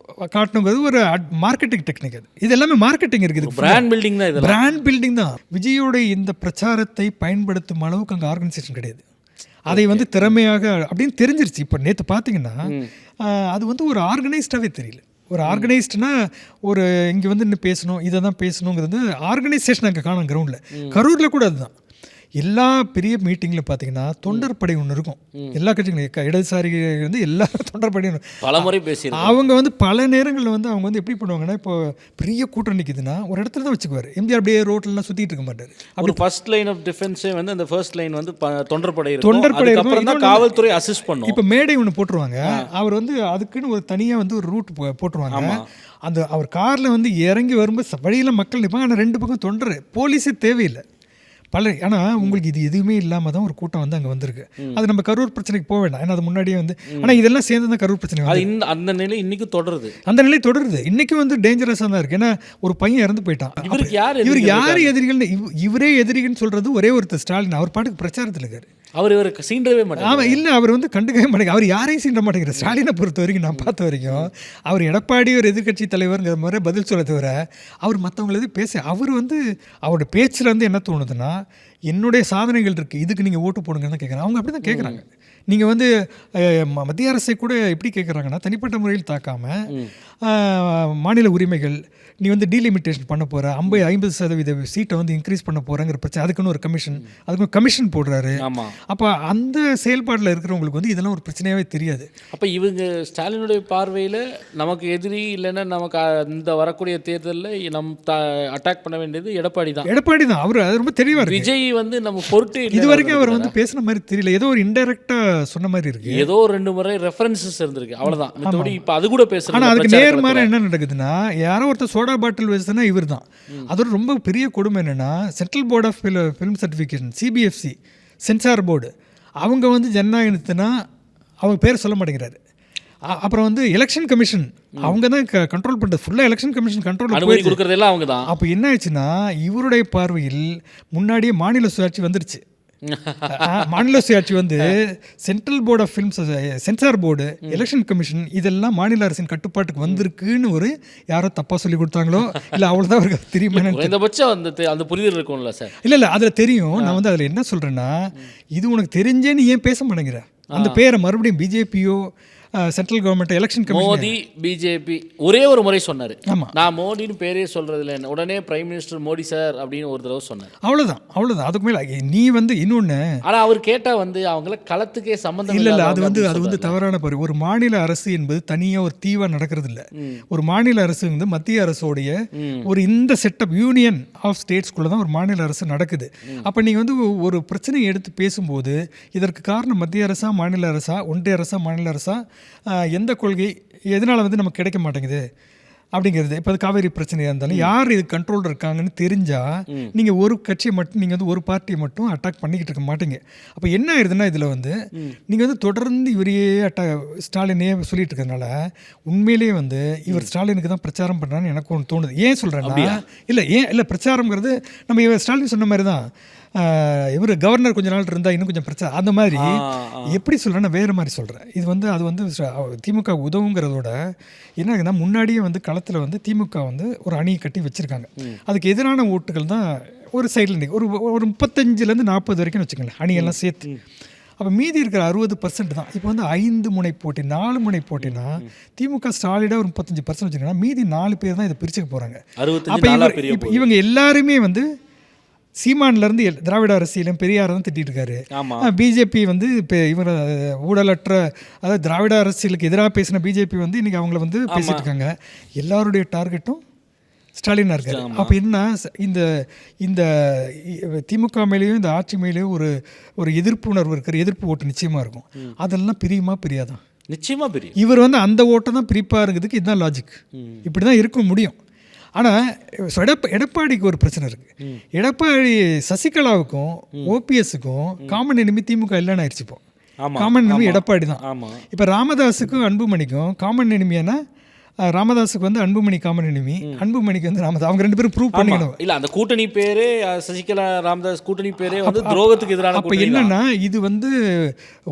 காட்டணுங்கிறது ஒரு மார்க்கெட்டிங் டெக்னிக். இது எல்லாமே மார்க்கெட்டிங் இருக்குது, பிராண்ட் பில்டிங் தான். இது பிராண்ட் பில்டிங் தான். விஜயோட இந்த பிரச்சாரத்தை பயன்படுத்தும் அளவுக்கு அங்கே ஆர்கனைசேஷன் கிடையாது. அதை திறமையாக அப்படின்னு தெரிஞ்சிருச்சு. இப்போ நேற்று பார்த்தீங்கன்னா அது ஒரு ஆர்கனைஸ்டாகவே தெரியல. ஒரு ஆர்கனைஸ்டுனா ஒரு இங்கே இன்னும் பேசணும், இதை தான் பேசணுங்கிறது ஆர்கனைசேஷன் அங்கே காணும். கிரவுண்டில் கரூரில் கூட அதுதான். எல்லா பெரிய மீட்டிங்கில் பார்த்தீங்கன்னா தொண்டர் படை ஒன்று இருக்கும். எல்லா கட்சிகளும் இடதுசாரி எல்லா தொண்டர் படையும் பல முறை பேசி அவங்க பல நேரங்களில் அவங்க எப்படி பண்ணுவாங்கன்னா, இப்போ பெரிய கூட்டம் நிற்குதுன்னா ஒரு இடத்துல தான் வச்சுக்குவார். எம்ஜிஆர் அப்படியே ரோட்லாம் சுற்றிட்டு இருக்க மாட்டார். அப்படி ஃபர்ஸ்ட் லைன் ஆஃப் டிஃபென்ஸே அந்த ஃபர்ஸ்ட் லைன் தொண்டர் படை அப்புறம் தான் காவல்துறை அசிஸ்ட் பண்ணும். இப்போ மேடை ஒன்று போட்டுருவாங்க. அவர் அதுக்குன்னு ஒரு தனியாக ஒரு ரூட் போட்டுருவாங்க. அவர் காரில் இறங்கி வரும்போது வழியில் மக்கள் நிற்பாங்க. ஆனால் 2 பக்கம் தொண்டர், போலீஸே தேவையில்லை. ஆனால் உங்களுக்கு இது எதுவுமே இல்லாமல் தான் ஒரு கூட்டம் அங்கே வந்திருக்கு. அது நம்ம கரூர் பிரச்சனைக்கு போக வேண்டாம், ஏன்னா அது முன்னாடியே ஆனால் இதெல்லாம் சேர்ந்து தான் கரூர் பிரச்சனை. அந்த நிலை இன்னைக்கு தொடருது. அந்த நிலை தொடருது. இன்னைக்கு டேஞ்சரஸாக தான் இருக்குது. ஏன்னா ஒரு பையன் இறந்து போயிட்டான். இவர் யார் எதிரிகள்னு இவரே எதிரிகள்னு சொல்கிறது ஒரே ஒருத்தர் ஸ்டாலின். அவர் பாட்டுக்கு பிரச்சாரத்தில் இருக்காரு. இவருக்கு சீண்டவே மாட்டார். ஆமாம், இல்லை, அவர் கண்டுக்கவே மாட்டேங்க. அவர் யாரையும் சீண்ட மாட்டேங்கிறார். ஸ்டாலினை பொறுத்த வரைக்கும் நான் பார்த்த வரைக்கும் அவர் எடப்பாடி ஒரு எதிர்கட்சி தலைவருங்கிற மாதிரி பதில் சொல்ல தவிர அவர் மற்றவங்கள எது பேச அவரோட பேச்சில் என்ன தோணுதுன்னா, என்னுடைய சாதனைகள் இருக்குது, இதுக்கு நீங்கள் ஓட்டு போடுங்கன்னு தான் கேட்குறாங்க. அவங்க அப்படி தான் கேட்குறாங்க. நீங்கள் மத்திய அரசை கூட எப்படி கேட்குறாங்கன்னா, தனிப்பட்ட முறையில் தாக்காமல் மாநில உரிமைகள் நீ டீலிமிட்டேஷன் பண்ண போகிற, 50% சீட்டை இன்க்ரீஸ் பண்ண போகிறங்கிற பிரச்சனை. அதுக்குன்னு ஒரு கமிஷன் போடுறாரு. அப்போ அந்த செயல்பாட்டில் இருக்கிறவங்களுக்கு இதெல்லாம் ஒரு பிரச்சனையாகவே தெரியாது. அப்போ இவங்க ஸ்டாலினுடைய பார்வையில் நமக்கு எதிரி இல்லைன்னா நமக்கு இந்த வரக்கூடிய தேர்தலில் அட்டாக் பண்ண வேண்டியது எடப்பாடி தான். அவர் அது ரொம்ப தெளிவாக இருக்கு. விஜய் நம்ம பொருட்டு இது வரைக்கும் அவர் பேசுன மாதிரி தெரியல. ஏதோ ஒரு இன்டெரக்டாக சொன்ன மாதிரி இருக்கு. ஏதோ 2 முறை ரெஃபரன்சஸ் இருந்திருக்கு, அவ்வளோதான். மற்றபடி இப்போ அது கூட பேசுகிறேன். ஆனால் அதுக்கு நேர்மாறாக என்ன நடக்குதுன்னா, யாரோ ஒருத்தர் சோடா பாட்டில் வச்சுன்னா இவர் தான். அதோட ரொம்ப பெரிய கொடுமை என்னென்னா, Central Board of Film Certification CBFC censor board அவங்க ஜனநாயகத்துனா அவங்க பேர் சொல்ல மாட்டேங்கிறாரு. அப்புறம் எலெக்ஷன் கமிஷன் அவங்க தான் கண்ட்ரோல் பண்ணுறது. ஃபுல்லாக எலெக்ஷன் கமிஷன் கண்ட்ரோல் கொடுக்குறதெல்லாம் அவங்க தான். அப்போ என்ன ஆச்சுன்னா, இவருடைய பார்வையில் முன்னாடியே மாநில சுயாட்சி வந்துருச்சு. மாநில சுயாட்சி Central Board of Films censor board, election commission இதெல்லாம் மாநில அரசின் கட்டுப்பாட்டுக்கு வந்திருக்குன்னு யாரோ தப்பாக சொல்லி கொடுத்தாங்களோ இல்லை அவ்வளோதான் அவருக்கு தெரியுமா? குறைந்தபட்சம் அந்த புரிதல் இருக்கும்ல சார். இல்லை அதில் தெரியும். நான் அதில் என்ன சொல்கிறேன்னா, இது உனக்கு தெரிஞ்சேன்னு ஏன் பேச மாட்டேங்கிற? அந்த பேரை மறுபடியும் பிஜேபியோ central government election commission Modi BJP ஒரே ஒரு முறை சொன்னார். நான் மோடின்னு பேரே சொல்கிறதில்ல, உடனே பிரைம் மினிஸ்டர் மோடி சார் அப்படின்னு ஒரு தடவை சொன்னார். அவ்வளோதான். அதுக்கு மேலே நீ இன்னொன்று. ஆனால் அவர் கேட்டால் அவங்கள களத்துக்கே சம்மந்தம் இல்லை. அது தவறான பாரு. ஒரு மாநில அரசு என்பது தனியாக ஒரு தீவாக நடக்கிறது இல்லை. ஒரு மாநில அரசு மத்திய அரசோடைய ஒரு இந்த செட்டப் யூனியன் ஆஃப் ஸ்டேட்ஸ்குள்ளே தான் ஒரு மாநில அரசு நடக்குது. அப்போ நீங்கள் ஒரு பிரச்சனையை எடுத்து பேசும்போது இதற்கு காரணம் மத்திய அரசா மாநில அரசா, ஒன்றிய அரசா மாநில அரசா, எந்த கொள்கை எதனால் நமக்கு கிடைக்க மாட்டேங்குது அப்படிங்கிறது. இப்போ அது காவேரி பிரச்சனையாக இருந்தாலும் யார் இது கண்ட்ரோல் இருக்காங்கன்னு தெரிஞ்சால் நீங்கள் ஒரு கட்சியை மட்டும் நீங்கள் ஒரு பார்ட்டியை மட்டும் அட்டாக் பண்ணிக்கிட்டு இருக்க மாட்டீங்க. அப்போ என்ன ஆயிடுதுன்னா, இதில் நீங்கள் தொடர்ந்து இவரையே ஸ்டாலினே சொல்லிட்டு இருக்கிறதுனால உண்மையிலேயே இவர் ஸ்டாலினுக்கு தான் பிரச்சாரம் பண்ணுறான்னு எனக்கு ஒன்று தோணுது. ஏன் சொல்கிறேன்னா, இல்லை பிரச்சாரங்கிறது நம்ம இவர் ஸ்டாலின் சொன்ன மாதிரி தான். இவர் கவர்னர் கொஞ்ச நாள் இருந்தால் இன்னும் கொஞ்சம் பிரச்சனை அந்த மாதிரி. எப்படி சொல்கிறேன்னா வேறு மாதிரி சொல்கிறேன். இது அது திமுக உதவுங்கிறதோட என்ன ஆகுதுன்னா, முன்னாடியே களத்தில் திமுக ஒரு அணியை கட்டி வச்சுருக்காங்க. அதுக்கு எதிரான ஓட்டுகள் தான் ஒரு சைடில் ஒரு 35லேருந்து 40 வரைக்கும் வச்சுக்கோங்களேன், அணியெல்லாம் சேர்த்து. அப்போ மீதி இருக்கிற 60% தான். இப்போ வந்து 5 முனை போட்டி 4 முனை போட்டினா திமுக ஸ்டாலிடாக ஒரு 35% வச்சுக்கோங்கன்னா மீதி 4 பேர் தான் இதை பிரிச்சுக்க போகிறாங்க. அப்போ இவங்க எல்லாருமே வந்து சீமான்லேருந்து திராவிட அரசியலும் பெரியார் தான் திட்டிட்டு இருக்காரு. பிஜேபி வந்து இப்போ இவர் ஊழலற்ற, அதாவது திராவிட அரசியலுக்கு எதிராக பேசின பிஜேபி வந்து இன்றைக்கி அவங்கள வந்து பேசிட்டு இருக்காங்க. எல்லாருடைய டார்கெட்டும் ஸ்டாலினாக இருக்காரு. அப்போ என்ன, இந்த இந்த திமுக மேலேயும் இந்த ஆட்சி மேலேயும் ஒரு எதிர்ப்பு உணர்வு இருக்கிற, எதிர்ப்பு ஓட்டு நிச்சயமாக இருக்கும். அதெல்லாம் பிரியுமா பிரியாதான்? நிச்சயமாக பிரியும். இவர் வந்து அந்த ஓட்டை தான் பிரிப்பாருங்கிறதுக்கு இதுதான் லாஜிக். இப்படி தான் இருக்க முடியும். ஆனால் எடப்பாடிக்கு ஒரு பிரச்சனை இருக்குது. எடப்பாடி சசிகலாவுக்கும் ஓபிஎஸ்ஸுக்கும் காமன் எனிமி திமுக இல்லைன்னு ஆயிடுச்சு. இப்போ காமன் எனிமி எடப்பாடி தான். இப்போ ராமதாஸுக்கும் அன்புமணிக்கும் காமன் எனிமியானா ராமதாஸுக்கு வந்து அன்புமணி காமன் எனிமி, அன்புமணிக்கு வந்து ராமதாஸ். அவங்க 2 பேரும் ப்ரூவ் பண்ணிக்கணும். இல்லை, அந்த கூட்டணி பேரே சசிகலா ராமதாஸ் கூட்டணி பேரே வந்து துரோகத்துக்கு எதிரான. அப்போ என்னன்னா, இது வந்து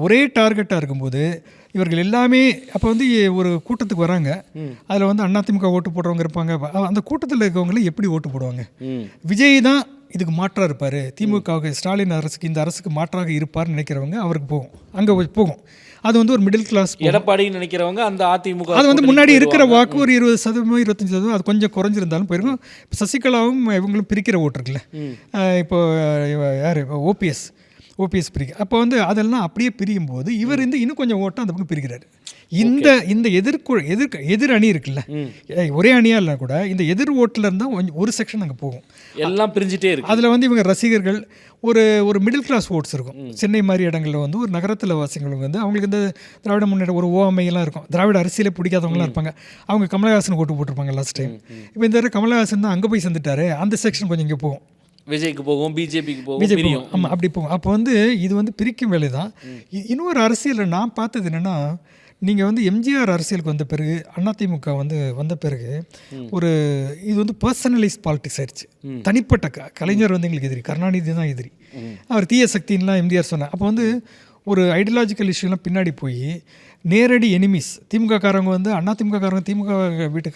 ஒரே டார்கெட்டாக இருக்கும்போது இவர்கள் எல்லாமே அப்போ வந்து ஒரு கூட்டத்துக்கு வராங்க. அதில் வந்து அதிமுக ஓட்டு போடுறவங்க இருப்பாங்க. அந்த கூட்டத்தில் இருக்கவங்களே எப்படி ஓட்டு போடுவாங்க? விஜய் தான் இதுக்கு மாற்றாக இருப்பார், திமுகவுக்கு ஸ்டாலின் அரசுக்கு இந்த அரசுக்கு மாற்றாக இருப்பார்னு நினைக்கிறவங்க அவருக்கு போகும், அங்கே போகும். அது வந்து ஒரு மிடில் கிளாஸ். எடப்பாடி நினைக்கிறவங்க அந்த அதிமுக அது வந்து முன்னாடி இருக்கிற வாக்கு ஒரு 20%, 25% அது கொஞ்சம் குறைஞ்சிருந்தாலும் போயிருக்கும். இப்போ சசிகலாவும் இவங்களும் பிரிக்கிற ஓட்டு இருக்குல்ல, இப்போ யார் ஓபிஎஸ் பிரிக்க. அப்போ வந்து அதெல்லாம் அப்படியே பிரியும் போது இவர் இன்னும் கொஞ்சம் ஓட்டம் அந்த பக்கம் பிரிக்கிறாரு. இந்த எதிர் அணி இருக்குல்ல, ஒரே அணியாக இல்லை கூட இந்த எதிர் ஓட்டில் இருந்தால் ஒரு செக்ஷன் அங்கே போகும், எல்லாம் பிரிஞ்சுட்டே இருக்கு. அதில் வந்து இவங்க ரசிகர்கள் ஒரு மிடில் கிளாஸ் ஓட்ஸ் இருக்கும். சென்னை மாதிரி இடங்களில் வந்து ஒரு நகரத்தில் வாசிகளுக்கு வந்து அவங்களுக்கு இந்த திராவிட முன்னேற்ற ஒரு ஓமையெல்லாம் இருக்கும். திராவிட அரசியலே பிடிக்காதவங்களாம் இருப்பாங்க. அவங்க கமலஹாசன் ஓட்டு போட்டிருப்பாங்க லாஸ்ட் டைம். இப்போ இந்த தடவை கமலஹாசன் தான் அங்கே போய் சேர்ந்துட்டாரு, அந்த செக்ஷன் கொஞ்சம் இங்கே போகும், விஜய்க்கு போகும், பிஜேபிக்கு போகும். ஆமாம், அப்படி போகும். அப்போ வந்து இது வந்து பிரிக்கும் வேலை தான். இன்னொரு அரசியலில் நான் பார்த்தது என்னென்னா, நீங்கள் வந்து எம்ஜிஆர் அரசியலுக்கு வந்த பிறகு, அதிமுக வந்து வந்த பிறகு இது வந்து பர்சனலைஸ் பாலிடிக்ஸ் ஆயிடுச்சு. தனிப்பட்ட கலைஞர் வந்து எங்களுக்கு எதிரி, கருணாநிதி தான் எதிரி, அவர் தீய சக்தின்லாம் எம்ஜிஆர் சொன்னார். அப்போ வந்து ஒரு ஐடியாலஜிக்கல் இஷ்யூலாம் பின்னாடி போய் நேரடி எனிமீஸ் திமுக காரங்க வந்து அதிமுக காரங்க திமுக வீட்டு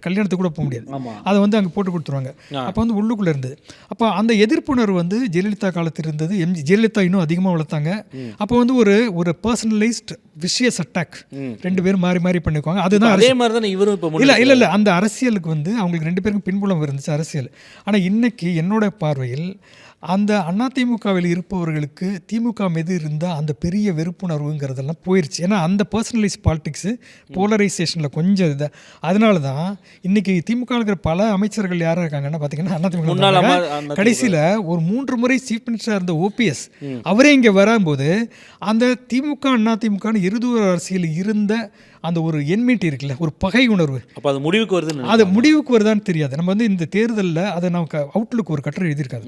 கல்யாணத்துக்கு கூட போக முடியாது, அதை வந்து அங்கே போட்டு கொடுத்துருவாங்க. அப்போ வந்து உள்ளுக்குள்ளே இருந்தது. அப்போ அந்த எதிர்ப்புணர்வு வந்து ஜெயலலிதா காலத்தில் இருந்தது. ஜெயலலிதா இன்னும் அதிகமாக வளர்த்தாங்க. அப்போ வந்து ஒரு பர்சனலைஸ்ட் விஷயஸ் அட்டாக் 2 பேரும் மாறி மாறி பண்ணிக்குவாங்க. அதுதான் அதே மாதிரி தான் இவரும் இப்போ இல்லை அந்த அரசியலுக்கு வந்து அவங்களுக்கு 2 பேருக்கும் பின்புலம் இருந்துச்சு அரசியல். ஆனால் இன்னைக்கு என்னோட பார்வையில் அந்த அதிமுகவில் இருப்பவர்களுக்கு திமுக மீது இருந்த அந்த பெரிய வெறுப்புணர்வுங்கிறதெல்லாம் போயிடுச்சு. ஏன்னா அந்த பர்சனலைஸ் பாலிடிக்ஸு போலரைசேஷனில் கொஞ்சம் இது. அதனால தான் இன்றைக்கி திமுக இருக்கிற பல அமைச்சர்கள் யாராக இருக்காங்கன்னா பார்த்தீங்கன்னா அதிமுக கடைசியில் ஒரு 3 முறை சீஃப் மினிஸ்டராக இருந்த ஓபிஎஸ் அவரே இங்கே வரும்போது அந்த திமுக அதிமுகன்னு இருதூர அரசியல் இருந்த அந்த ஒரு என்மிட்டி இருக்குல்ல, ஒரு பகை உணர்வு, அப்போ அது முடிவுக்கு வருது. அது முடிவுக்கு வருதான்னு தெரியாது. நம்ம வந்து இந்த தேர்தலில் அதை நமக்கு அவுட்லுக் ஒரு கட்டுரை எழுதியிருக்காது.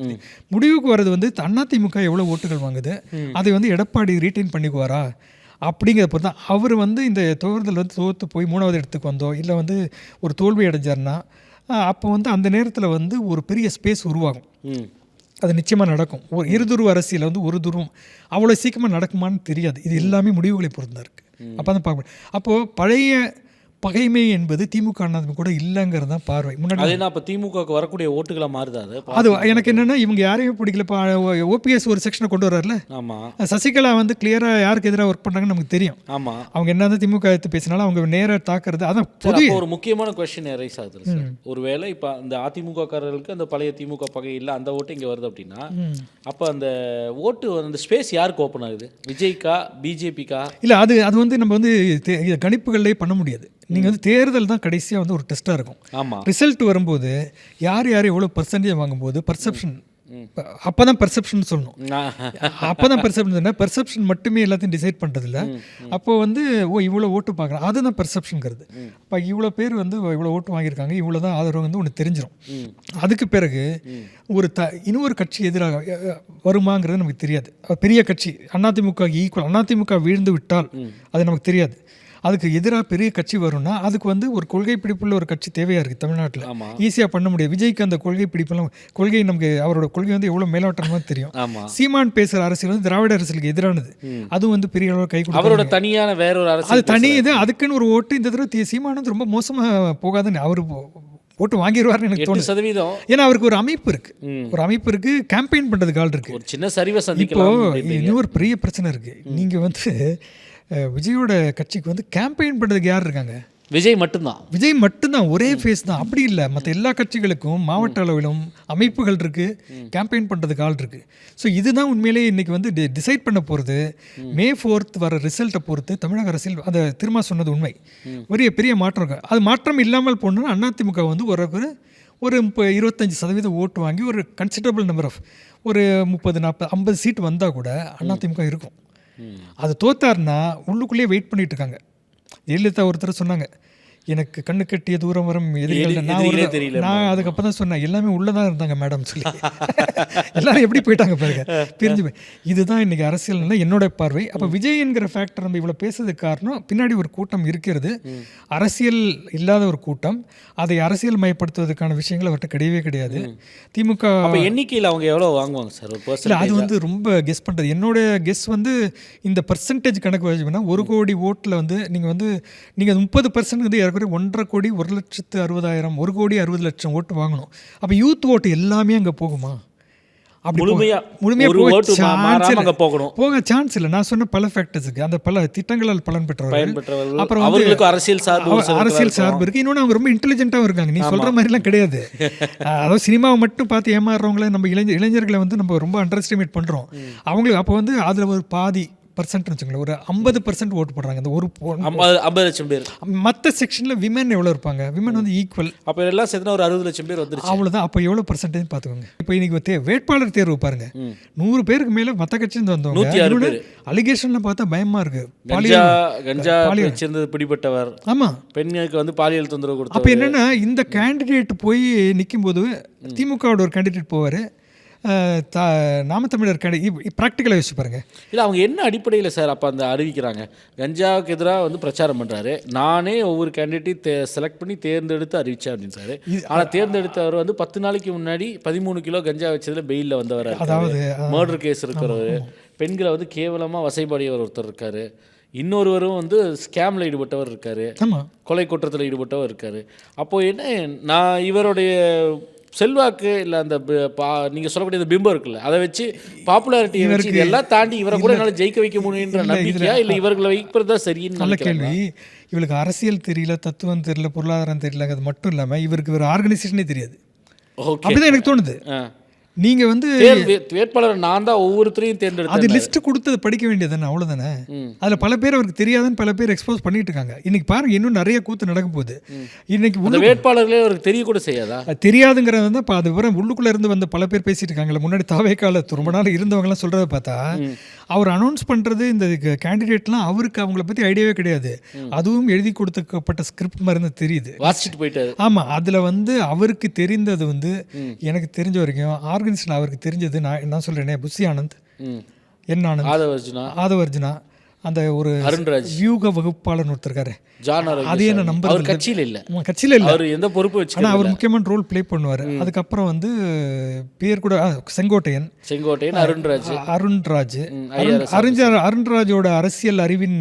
முடிவுக்கு வர்றது வந்து அதிமுக எவ்வளோ ஓட்டுகள் வாங்குது, அதை வந்து எடப்பாடி ரீட்டைன் பண்ணிக்குவாரா அப்படிங்கிறத பொறுத்து தான். அவர் வந்து இந்த தேர்தல் வந்து தோற்று போய் 3வது இடத்துக்கு வந்தோம், இல்லை வந்து ஒரு தோல்வி அடைஞ்சார்னா அப்போ வந்து அந்த நேரத்தில் வந்து ஒரு பெரிய ஸ்பேஸ் உருவாகும். அது நிச்சயமாக நடக்கும். ஒரு இருதுருவ அரசியல் வந்து ஒரு துருவம் அவ்வளோ சீக்கிரமாக நடக்குமான்னு தெரியாது. இது எல்லாமே முடிவுகளை பொறுத்து தான் இருக்குது. அப்போ தான் பார்க்க முடியும். அப்போது பழைய பகைமை என்பது திமுக அண்ணாதிமுக கூட இல்லைங்கிறது தான் பார்வை. முன்னாடி அப்போ திமுகவுக்கு வரக்கூடிய ஓட்டுகளை மாறுது. அது எனக்கு என்னென்னா, இவங்க யாரையும் பிடிக்கல. இப்போ ஓபிஎஸ் ஒரு செக்ஷனை கொண்டு வர்றாருல, சசிகலா வந்து கிளியராக யாருக்கு எதிராக ஒர்க் பண்ணுறாங்கன்னு நமக்கு தெரியும். ஆமாம், அவங்க என்ன தான் திமுக எடுத்து பேசினாலும் அவங்க நேராக தாக்குறது. அதான் பொது ஒரு முக்கியமான கொஸ்டின் ரைஸ் ஆகுது சார். ஒருவேளை இப்போ அந்த அதிமுக காரர்களுக்கு அந்த பழைய திமுக பகை இல்லை, அந்த ஓட்டு இங்கே வருது அப்படின்னா அப்போ அந்த ஓட்டு அந்த ஸ்பேஸ் யாருக்கு ஓப்பன் ஆகுது? விஜய்க்கா, பிஜேபிக்கா? இல்லை, அது வந்து நம்ம வந்து கணிப்புகளே பண்ண முடியாது. நீங்கள் வந்து தேர்தல் தான் கடைசியாக வந்து ஒரு டெஸ்ட்டாக இருக்கும். ஆமாம், ரிசல்ட் வரும்போது யார் எவ்வளோ பர்சன்டேஜ் வாங்கும்போது பர்செப்ஷன், அப்போ தான் பெர்செப்ஷன் சொல்லணும். அப்போ தான் பெர்செப்ஷன் மட்டுமே எல்லாத்தையும் டிசைட் பண்ணுறதில்ல. அப்போது வந்து இவ்வளோ ஓட்டு பார்க்குறேன், அதுதான் பெர்செப்ஷனுங்கிறது. இப்போ இவ்வளோ பேர் வந்து இவ்வளோ ஓட்டு வாங்கியிருக்காங்க, இவ்வளோ தான் ஆதரவு வந்து ஒன்று தெரிஞ்சிடும். அதுக்கு பிறகு இன்னொரு கட்சி எதிராக வருமாங்கிறது நமக்கு தெரியாது. பெரிய கட்சி அதிமுக ஈக்குவல், அதிமுக வீழ்ந்து விட்டால் அது நமக்கு தெரியாது. அதுக்கு எதிராக பெரிய கட்சி வரும்னா அதுக்கு வந்து ஒரு கொள்கை பிடிப்புள்ள ஒரு கட்சி தேவையாக இருக்குது. தமிழ்நாட்டில் ஈஸியாக பண்ண முடியாது. விஜய்க்கு அந்த கொள்கை பிடிப்பெல்லாம் கொள்கை நமக்கு அவரோட கொள்கை வந்து எவ்வளோ மேலோட்டமாக தெரியும். சீமான் பேசுகிற அரசியல் வந்து திராவிட அரசியலுக்கு எதிரானது. அதுவும் வந்து பெரிய அளவு கை கொடுக்கும். அவரோட தனியான வேற ஒரு அரசியல், அது தனி இது. அதுக்குன்னு ஒரு ஓட்டு இந்த தடவை சீமான் வந்து ரொம்ப மோசமாக போகாதுன்னு அவர் ஓட்டு வாங்கிடுவார்னு எனக்கு தோணுது. 8%. ஏன்னா அவருக்கு ஒரு அமைப்பு இருக்குது, கேம்பெயின் பண்ணுறதுக்கு ஆள் இருக்குது. ஒரு சின்ன சரிவை இப்போ சந்திக்கலாம். இன்னொரு பெரிய பிரச்சனை இருக்குது. நீங்கள் வந்து விஜயோட கட்சிக்கு வந்து கேம்பெயின் பண்ணுறதுக்கு யார் இருக்காங்க? விஜய் மட்டும்தான், ஒரே ஃபேஸ் தான். அப்படி இல்லை, மற்ற எல்லா கட்சிகளுக்கும் மாவட்ட அளவிலும் அமைப்புகள் இருக்குது, கேம்பெயின் பண்ணுறதுக்கு ஆள் இருக்குது. ஸோ இதுதான் உண்மையிலேயே இன்றைக்கி வந்து டிசைட் பண்ண போகிறது. May 4th வர ரிசல்ட்டை பொறுத்து தமிழக அரசியல் அதை திரும்ப சொன்னது உண்மை. பெரிய மாற்றம் இருக்குது. அது மாற்றம் இல்லாமல் போனோன்னா அதிமுக வந்து ஒரு 25% ஓட்டு வாங்கி ஒரு கன்சிடரபிள் நம்பர் ஆஃப் ஒரு 30, 40, 50 சீட் வந்தால் கூட அதிமுக இருக்கும். அது தோத்தாருன்னா உள்ளுக்குள்ளேயே வெயிட் பண்ணிட்டு இருக்காங்க. ஜெயலலிதா ஒருத்தர் சொன்னாங்க, எனக்கு கண்ணு கட்டிய தூரம் வரும் எதிரிகள். நான் அதுக்கப்புறம் தான் சொன்னேன், எல்லாமே உள்ளதான் இருந்தாங்க மேடம் சொல்லி. எல்லாரும் எப்படி போயிட்டாங்க பாருங்க, பிரிஞ்சு. இதுதான் இன்னைக்கு அரசியல்னா என்னோட பார்வை. அப்போ விஜய் என்கிற ஃபேக்டர் நம்ம இவ்வளோ பேசுறதுக்கு காரணம், பின்னாடி ஒரு கூட்டம் இருக்கிறது, அரசியல் இல்லாத ஒரு கூட்டம். அதை அரசியல் மயப்படுத்துவதற்கான விஷயங்கள் அவர்கிட்ட கிடையவே கிடையாது. திமுக எண்ணிக்கையில் அவங்க எவ்வளோ வாங்குவாங்க சார்? இல்லை, அது வந்து ரொம்ப கெஸ் பண்ணுறது. என்னோட கெஸ் வந்து இந்த பர்சன்டேஜ் கணக்கு வச்சுக்கோன்னா 1 கோடி ஓட்டில் வந்து நீங்கள் 30% வந்து 1.5 கோடி 1,60,000 1 கோடி 60 லட்சம் ஓட்டு வாங்கணும். அப்போ யூத் ஓட்டு எல்லாமே அங்கே போகுமா? போக சான்ஸ் இல்லை. நான் சொன்ன பல ஃபேக்டர்ஸுக்கு, அந்த பல திட்டங்களால் பலன் பெற்றவர்கள், அப்புறம் அரசியல் சார்பு இருக்குது. இன்னொன்று அவங்க ரொம்ப இன்டெலிஜென்ட்டாகவும் இருக்காங்க. நீ சொல்கிற மாதிரிலாம் கிடையாது. அதாவது சினிமாவை மட்டும் பார்த்து ஏமாறுறவங்கள நம்ம இளைஞர்களை வந்து நம்ம ரொம்ப அண்டர் எஸ்டிமேட் பண்ணுறோம். அவங்களுக்கு அப்போ வந்து அதில் ஒரு பாதி பர்சன்ட் வச்சுங்களேன், ஒரு 50% ஓட்டு போடுறாங்க. அந்த 50 லட்சம் பேர். மற்ற செக்ஷனில் விமன் எவ்வளோ இருப்பாங்க? விமன் வந்து ஈக்குவல். அப்போ எல்லாம் சேர்த்து ஒரு 60 லட்சம் பேர் வந்துருச்சு. அவ்வளோதான். அப்போ எவ்வளோ பர்சன்டேஜ் பார்த்துக்கோங்க. இப்போ இன்னைக்கு வேட்பாளர் தேர்வு பாருங்க, 100 பேருக்கு மேலே மற்ற கட்சியிருந்து வந்தவங்க. அலிகேஷன்ல பார்த்தா பயமா இருக்கு. கஞ்சா வச்சிருந்தது பிடிபட்டவர். ஆமா, பெண்களுக்கு வந்து பாலியல் தொந்தரவு கொடுத்தார். அப்போ என்னன்னா, இந்த கேண்டிடேட் போய் நிற்கும் போது திமுகவோட ஒரு கேண்டிடேட் போவார், நாம தமிழர் ப்ராக்டிக்கலாக யோசிச்சு பாருங்க. இல்லை, அவங்க என்ன அடிப்படையில் சார் அப்போ அந்த அறிவிக்கிறாங்க? கஞ்சாவுக்கு எதிராக வந்து பிரச்சாரம் பண்ணுறாரு, நானே ஒவ்வொரு கேண்டிடேட்டையும் செலக்ட் பண்ணி தேர்ந்தெடுத்து அறிவிச்சேன் அப்படின்னு சார். ஆனால் தேர்ந்தெடுத்தவர் வந்து 10 நாளைக்கு முன்னாடி 13 கிலோ கஞ்சா வச்சதில் பெயிலில் வந்தவர், அதாவது மர்டர் கேஸ் இருக்கிறவர், பெண்களை வந்து கேவலமாக வசைபாடியவர் ஒருத்தர் இருக்கார், இன்னொருவரும் வந்து ஸ்கேமில் ஈடுபட்டவர் இருக்கார், கொலை குற்றத்தில் ஈடுபட்டவர் இருக்கார். அப்போது என்ன, நான் இவருடைய செல்வாக்கு இல்லை அந்த நீங்கள் சொல்லக்கூடிய இந்த பிம்பம் இருக்குல்ல, அதை வச்சு பாப்புலாரிட்டியை வச்சு இதெல்லாம் தாண்டி இவரை கூட என்னால் ஜெயிக்க வைக்க முடியுன்ற நம்பிக்கையா, இல்லை இவர்களை வைக்கிறது தான் சரின்னு? நல்ல கேள்வி. இவளுக்கு அரசியல் தெரியல, தத்துவம் தெரியல, பொருளாதாரம் தெரியல, அது மட்டும் இல்லாமல் இவருக்கு ஒரு ஆர்கனைசேஷனே தெரியாது. அப்படிதான் எனக்கு தோணுது. நீங்கள் வந்து வேட்பாளர் நான் தான் ஒவ்வொருத்தரையும் தேர்ந்தெடுத்து அது லிஸ்ட்டு கொடுத்தது படிக்க வேண்டியதானே, அவ்வளோதானே. அதில் பல பேர் அவருக்கு தெரியாதுன்னு பல பேர் எக்ஸ்போஸ் பண்ணிட்டு இருக்காங்க. இன்னைக்கு பாருங்க, இன்னும் நிறைய கூத்து நடக்கும் போகுது. இன்னைக்கு உள்ள வேட்பாளர்களே அவருக்கு தெரிய கூட செய்யாதா? தெரியாதுங்கிறது வந்து இப்போ அது விவரம் உள்ளுக்குள்ளே இருந்து வந்த பல பேர் பேசிட்டு இருக்காங்களே. முன்னாடி தாவேக்கால ரொம்ப நாள் இருந்தவங்கலாம் சொல்கிறத பார்த்தா, அவர் அனௌன்ஸ் பண்ணுறது இந்த கேண்டிடேட்லாம் அவருக்கு அவங்கள பற்றி ஐடியாவே கிடையாது. அதுவும் எழுதி கொடுக்கப்பட்ட ஸ்கிரிப்ட் மாதிரி தான் தெரியுது, வாசிச்சுட்டு போயிட்டாரு. ஆமாம், அதில் வந்து அவருக்கு தெரிந்தது வந்து, எனக்கு தெரிஞ்ச வரைக்கும் ஆர்கனைசேஷன் அவருக்கு தெரிஞ்சது, நான் சொல்கிறேனே, புஷி ஆனந்த், என் ஆனந்த், ஆதவர்ஜுனா, அந்த ஒரு வியூக வகுப்பாளர் ஒருத்தர் இருக்காரு, அதே என்ன நம்பர் கட்சியில் இல்லை, அவர் எந்த பொறுப்பு வச்சு, ஆனால் அவர் முக்கியமான ரோல் ப்ளே பண்ணுவார். அதுக்கப்புறம் வந்து பேர் கூட செங்கோட்டையன், அருண்ராஜ். அருண்ராஜோட அரசியல் அறிவின்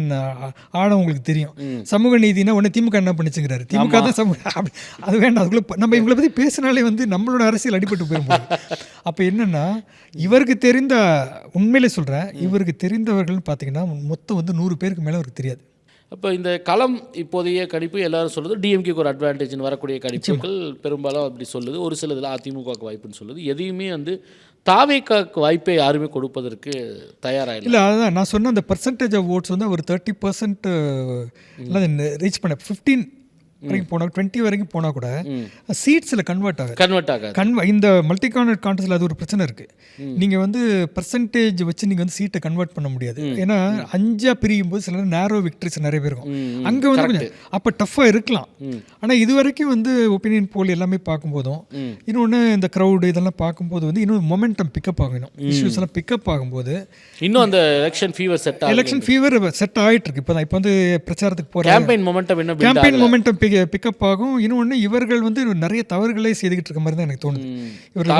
ஆழம் உங்களுக்கு தெரியும். சமூக நீதினா உடனே திமுக என்ன பண்ணிச்சுங்கிறாரு, திமுக தான் சமூக, அது வேண்டாம். அதுக்குள்ள நம்ம இவங்களை பற்றி பேசினாலே வந்து நம்மளோட அரசியல் அடிபட்டு போயிருப்போம். அப்போ என்னன்னா, இவருக்கு தெரிந்த, உண்மையிலே சொல்கிறேன், இவருக்கு தெரிந்தவர்கள்னு பார்த்தீங்கன்னா மொத்தம் வந்து 100 பேருக்கு மேலே அவருக்கு தெரியாது. அப்போ இந்த களம் இப்போதைய கணிப்பு எல்லாரும் சொல்லுது டிஎம்கேக்கு ஒரு அட்வான்டேஜ்னு வரக்கூடிய கணிப்புகள் பெரும்பாலும் அப்படி சொல்லுது. ஒரு சில இதில் அதிமுகவுக்கு வாய்ப்புன்னு சொல்லுது. எதையுமே வந்து தாவேக்காக்கு வாய்ப்பை யாருமே கொடுப்பதற்கு தயாராக இல்லை. அதுதான் நான் சொன்ன, அந்த பர்சன்டேஜ் ஆஃப் ஓட்ஸ் வந்து அவர் 30% ரீச் பண்ண 15 வரைக்கும் போனால் 20 வரைக்கும் போனால் கூட சீட்ஸில் கன்வெர்ட் ஆகாது. இந்த மல்டி கார்னர் கான்டெஸ்ட்டில் அது ஒரு பிரச்சனை இருக்குது. நீங்கள் வந்து பர்சன்டேஜ் வச்சு நீங்கள் வந்து சீட்டை கன்வெர்ட் பண்ண முடியாது. ஏன்னா 5 பிரியும் போது சில நேரோ விக்டரிஸ் நிறைய பேர் இருக்கும். அங்கே வந்து கொஞ்சம் அப்போ டஃப்பாக இருக்கலாம். ஆனால் இது வரைக்கும் வந்து ஒப்பீனியன் போல் எல்லாமே பார்க்கும்போதும், இன்னொன்று இந்த க்ரௌடு இதெல்லாம் பார்க்கும்போது வந்து இன்னும் மொமெண்டம் பிக்கப் ஆகணும். இஷ்யூஸ் எல்லாம் பிக்கப் ஆகும்போது இன்னும் அந்த எலெக்ஷன் ஃபீவர் செட் ஆகிட்டு இருக்கு. இப்போ வந்து பிரச்சாரத்துக்கு போகிற கேம்பெயின் மொமெண்டம் பிக்கப் ஆகும். இன்னொன்று இவர்கள் வந்து நிறைய தவறுகளே செய்துக்கிட்டு இருக்க மாதிரி தான் எனக்கு தோணுது. இவர்கள்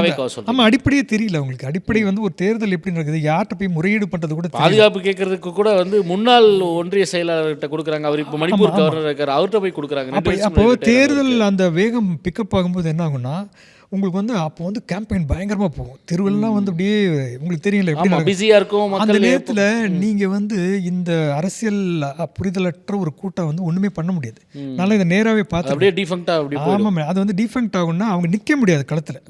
ஆமாம், அடிப்படையே தெரியல அவங்களுக்கு. அடிப்படை வந்து ஒரு தேர்தல் எப்படி நடக்குது, யார்கிட்ட போய் முறையீடு பண்ணுறது கூட பாதுகாப்பு கேட்கறதுக்கு கூட வந்து முன்னாள் ஒன்றிய செயலாளர்கிட்ட கொடுக்குறாங்க. அவர் இப்போ மணிப்பூர் கவர்னர் இருக்கார், அவர்கிட்ட போய் கொடுக்குறாங்க. அப்போ தேர்தல் அந்த வேகம் பிக்கப் ஆகும்போது என்ன ஆகும்னா, உங்களுக்கு வந்து அப்போ வந்து கேம்பெயின் பயங்கரமாக போகும். தெருவெல்லாம் வந்து அப்படியே உங்களுக்கு தெரியல எப்படி பிஸியாக இருக்கும். அந்த நேரத்தில் நீங்கள் வந்து இந்த அரசியல் புரிதலற்ற ஒரு கூட்டம் வந்து ஒன்றுமே பண்ண முடியாது. நல்லா இதை நேராகவே பார்த்து அப்படியே டிஃபெக்டாக அப்படி ஆமாம், அது வந்து டிஃபெக்ட் ஆகும்னா அவங்க நிற்க முடியாது களத்தில்.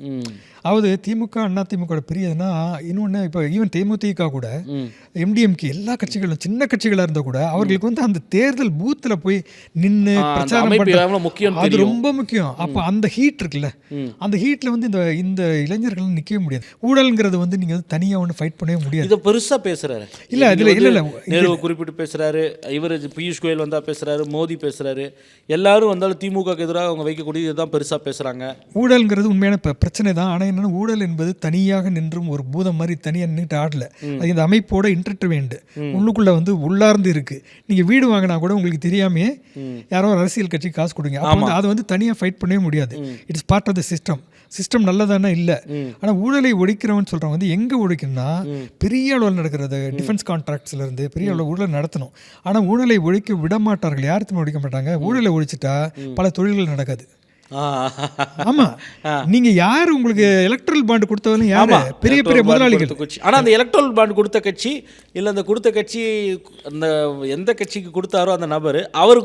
அதாவது திமுக அண்ணா திமுக பெரியதுன்னா இன்னொன்று இப்போ ஈவன் தேமுதிக கூட எம்டிஎம்கே எல்லா கட்சிகளும் சின்ன கட்சிகளாக இருந்தால் கூட அவர்களுக்கு வந்து அந்த தேர்தல் பூத்தில் போய் நின்று பிரச்சாரம் பண்ணுறது அது ரொம்ப முக்கியம். அப்போ அந்த ஹீட் இருக்குல்ல, அந்த ஹீட்டில் வந்து இந்த இளைஞர்கள் நிற்கவே முடியாது. ஊழல்ங்கிறது வந்து நீங்கள் வந்து தனியாக ஒன்று ஃபைட் பண்ணவே முடியாது. இதை பெருசாக பேசுகிறாரு. இல்லை அதில் இல்லை நேரு குறிப்பிட்டு பேசுகிறாரு, இவர் பியூஷ் கோயல் வந்தால் பேசுகிறாரு, மோடி பேசுகிறாரு, எல்லாரும் வந்தாலும் திமுகக்கு எதிராக அவங்க வைக்கக்கூடிய இதுதான் பெருசாக பேசுகிறாங்க. ஊழல்ங்கிறது உண்மையான பிரச்சனை தான். ஆனால் என்னன்னா, ஊழல் என்பது தனியாக நின்றும் ஒரு பூதம் மாதிரி தனியாக நின்றுட்டு ஆடல. அது இந்த அமைப்போட இன்டர்வேண்டு உள்ளுக்குள்ள வந்து உள்ளார்ந்து இருக்கு. நீங்க வீடு வாங்கினா கூட உங்களுக்கு தெரியாமே யாரோ ஒரு அரசியல் கட்சி காசு கொடுங்க, அது வந்து தனியாக ஃபைட் பண்ணவே முடியாது. It's part of the system நல்லதானே இல்லை. ஆனால் ஊழலை ஒழிக்கிறவன் சொல்கிறவங்க வந்து எங்கே ஒழிக்கணும்னா, பெரிய அளவில் நடக்கிறது டிஃபென்ஸ் கான்ட்ராக்ட்ஸ்லேருந்து பெரிய அளவில் ஊழல் நடத்தணும். ஆனால் ஊழலை ஒழிக்க விட மாட்டார்கள். யாருமே ஒழிக்க மாட்டாங்க. ஊழலை ஒழிச்சிட்டா பல தொழில்கள் நடக்காது. ஆமா, நீங்க யாரு உங்களுக்கு எலக்ட்ரல் பாண்ட் கொடுத்தவங்க யாரு? பெரிய பெரிய முதலாளிகள். ஆனா அந்த எலக்ட்ரல் பாண்ட் கொடுத்த கட்சி இல்ல அந்த கொடுத்த கட்சி அந்த எந்த கட்சிக்கு கொடுத்தாரோ அந்த நபர் அவரு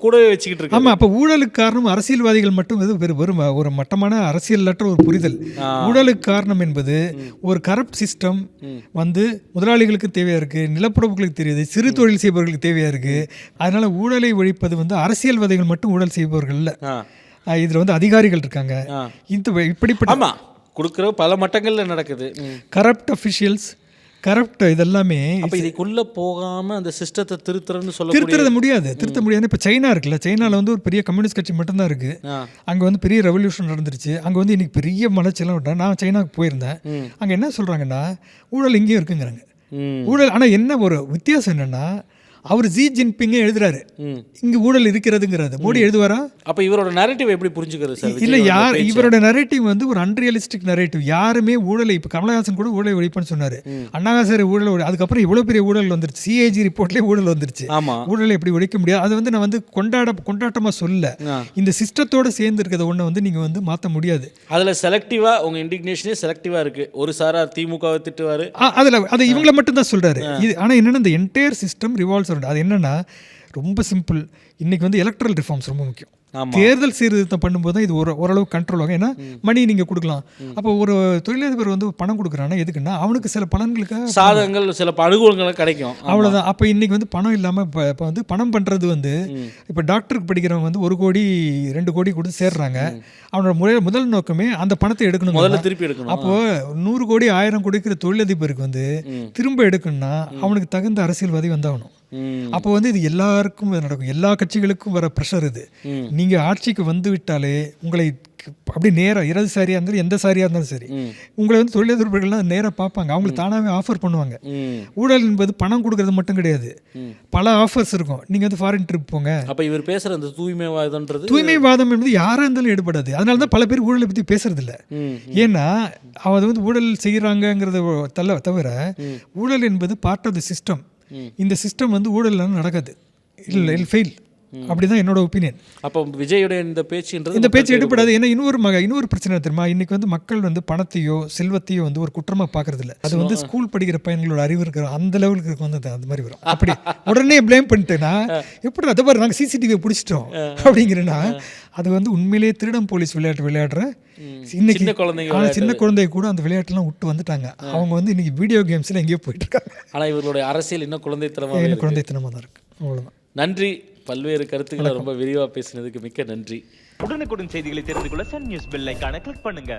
கூடவே வச்சுக்கிட்டு இருக்கு. ஆமா, அப்ப ஊழலுக்கு காரணம் அரசியல்வாதிகள் மட்டும் வெறும் ஒரு மட்டமான அரசியலற்ற ஒரு புரிதல். ஊழலுக்கு காரணம் என்பது ஒரு கரப்ட் சிஸ்டம் வந்து முதலாளிகளுக்கு தேவையா இருக்கு, நிலப்பரப்புகளுக்கு தெரியுது, சிறு தொழில் செய்பவர்களுக்கு தேவையா இருக்கு. அதனால ஊழலை ஒழிப்பது வந்து அரசியல்வாதிகள் மட்டும் ஊழல் செய்பவர்கள் இல்ல, இதுல வந்து அதிகாரிகள் இருக்காங்க. இப்படிப்பட்ட கொடுக்குற பல மட்டங்களில் நடக்குது. கரப்ட் அஃபிஷியல்ஸ், கரப்ட் இதெல்லாமே. அப்போ இதுக்குள்ளே போகாமல் அந்த சிஸ்டத்தை திருத்த முடியாது. இப்போ சைனா இருக்குல்ல, சைனாவில் வந்து ஒரு பெரிய கம்யூனிஸ்ட் கட்சி மட்டும்தான் இருக்குது. அங்கே வந்து பெரிய ரெவல்யூஷன் நடந்துருச்சு. அங்கே வந்து இன்னைக்கு பெரிய மலைச்செல்லாம் விட்டேன். நான் சைனாவுக்கு போயிருந்தேன். அங்கே என்ன சொல்கிறாங்கன்னா, ஊழல் இங்கேயும் இருக்குங்கிறாங்க. ஊழல். ஆனால் என்ன ஒரு வித்தியாசம் என்னென்னா, அவர் ஜி ஜின்பிங்கே எழுதுறாரு இங்க ஊழல் இருக்கிறதுங்கிறது. மோடி எழுதுவாரா? அப்ப இவரோட நரேட்டிவ் எப்படி புரிஞ்சுக்கிறது சார்? இல்ல, யார் இவரோட நரேட்டிவ் வந்து ஒரு அன்ரியலிஸ்டிக் நரேட்டிவ். யாருமே ஊழலை, இப்ப கமலஹாசன் கூட ஊழலை ஒழிப்புன்னு சொன்னாரு, அண்ணாசாரி ஊழல், அதுக்கப்புறம் இவ்வளவு பெரிய ஊழல் வந்துருச்சு, சிஏஜி ரிப்போர்ட்லேயே ஊழல் வந்துருச்சு. ஊழலை எப்படி ஒழிக்க முடியாது? அது வந்து நான் வந்து கொண்டாட்டமா சொல்ல, இந்த சிஸ்டத்தோட சேர்ந்து இருக்கிறத ஒண்ணு வந்து நீங்க வந்து மாற்ற முடியாது. அதுல செலக்டிவா உங்க இண்டிக்னேஷனே செலக்டிவா இருக்கு. ஒரு சாரார் திமுகவை திட்டுவாரு, அதுல அது இவங்களை மட்டும் தான் சொல்றாரு. ஆனா என்னன்னா, இந்த என்டையர் சிஸ்டம் ரிவால்வ்ஸ். அது என்னன்னா ரொம்ப சிம்பிள். இன்னைக்கு வந்து எலக்ட்ரல் ரிஃபார்ம்ஸ் ரொம்ப முக்கியம். தேர்தல் சீர்திருத்தம் பண்ணும்போது தான் இது ஓரளவு கண்ட்ரோல் ஆகும். ஏன்னா மணி நீங்கள் கொடுக்கலாம். அப்போ ஒரு தொழிலதிபர் வந்து பணம் கொடுக்குறான்னா எதுக்குன்னா அவனுக்கு சில பலன்களுக்கு சாதகங்கள் சில அனுகூலங்கள் கிடைக்கும், அவ்வளோதான். அப்போ இன்னைக்கு வந்து பணம் இல்லாமல் இப்போ வந்து பணம் பண்ணுறது வந்து இப்போ டாக்டருக்கு படிக்கிறவங்க வந்து 1 கோடி 2 கோடி கொடுத்து சேர்றாங்க. அவனோட முதல் நோக்கமே அந்த பணத்தை எடுக்கணும், முதல்ல திருப்பி எடுக்கணும். அப்போது 100 கோடி 1000 கோடிக்கிற தொழிலதிபருக்கு வந்து திரும்ப எடுக்கணும்னா அவனுக்கு தகுந்த அரசியல்வாதி வந்தாகணும். அப்போ வந்து இது எல்லாருக்கும் நடக்கும், எல்லா கட்சிகளுக்கும் வர ப்ரெஷர் இது. நீங்கள் ஆட்சிக்கு வந்து விட்டாலே உங்களை அப்படி நேராக இடதுசாரியாக இருந்தாலும் எந்த சாரியாக இருந்தாலும் சரி, உங்களை வந்து தொழிலதிபர்கள்லாம் நேராக பார்ப்பாங்க, அவங்களுக்கு தானாகவே ஆஃபர் பண்ணுவாங்க. ஊழல் என்பது பணம் கொடுக்கறது மட்டும் கிடையாது, பல ஆஃபர்ஸ் இருக்கும். நீங்கள் வந்து ஃபாரின் ட்ரிப் போங்க. அப்போ இவர் பேசுகிற அந்த தூய்மைவாதம் என்பது யாராக இருந்தாலும் ஈடுபடாது. அதனால தான் பல பேர் ஊழலை பற்றி பேசுறது இல்லை. ஏன்னா அது வந்து ஊழல் செய்கிறாங்கங்கிறத தவிர ஊழல் என்பது பார்ட் ஆஃப் த சிஸ்டம். இந்த சிஸ்டம் வந்து ஊழல் நடக்காது, இல்லை ஃபெயில். அப்படிதான் என்னோட ஒப்பீனியன். அப்போ விஜயோட இந்த பேச்சு எடுப்படாது. ஏன்னா இன்னொரு பிரச்சனை தெரியுமா, இன்னைக்கு வந்து மக்கள் வந்து பணத்தையோ செல்வத்தையோ வந்து ஒரு குற்றமா பாக்குறது இல்லை. அது வந்து ஸ்கூல் படிக்கிற பையன்களோட அறிவு இருக்கிற அந்த லெவலுக்கு வந்து அந்த மாதிரி வரும். அப்படி உடனே பிளேம் பண்ணிட்டேன்னா எப்படி அதை பாரு நாங்கள் சிசிடிவியை பிடிச்சிட்டோம் அப்படிங்கிறேன்னா, அது வந்து உண்மையிலேயே திருடம் போலீஸ் விளையாடுற இன்னைக்கு சின்ன குழந்தைய கூட அந்த விளையாட்டுலாம் விட்டு வந்துட்டாங்க. அவங்க வந்து இன்னைக்கு வீடியோ கேம்ஸ்ல எங்கேயோ போயிட்டு இருக்காங்க. ஆனால் இவர்களுடைய அரசியல் இன்னும் குழந்தைத்தனமாக தான் இருக்கு. அவ்வளோதான். நன்றி. பல்வேறு கருத்துக்களை ரொம்ப விரிவாக பேசினதுக்கு மிக்க நன்றி. உடனுக்குடன் செய்திகளை தெரிந்து கொள்ள சன் நியூஸ் பெல் ஐகானை கிளிக் பண்ணுங்க.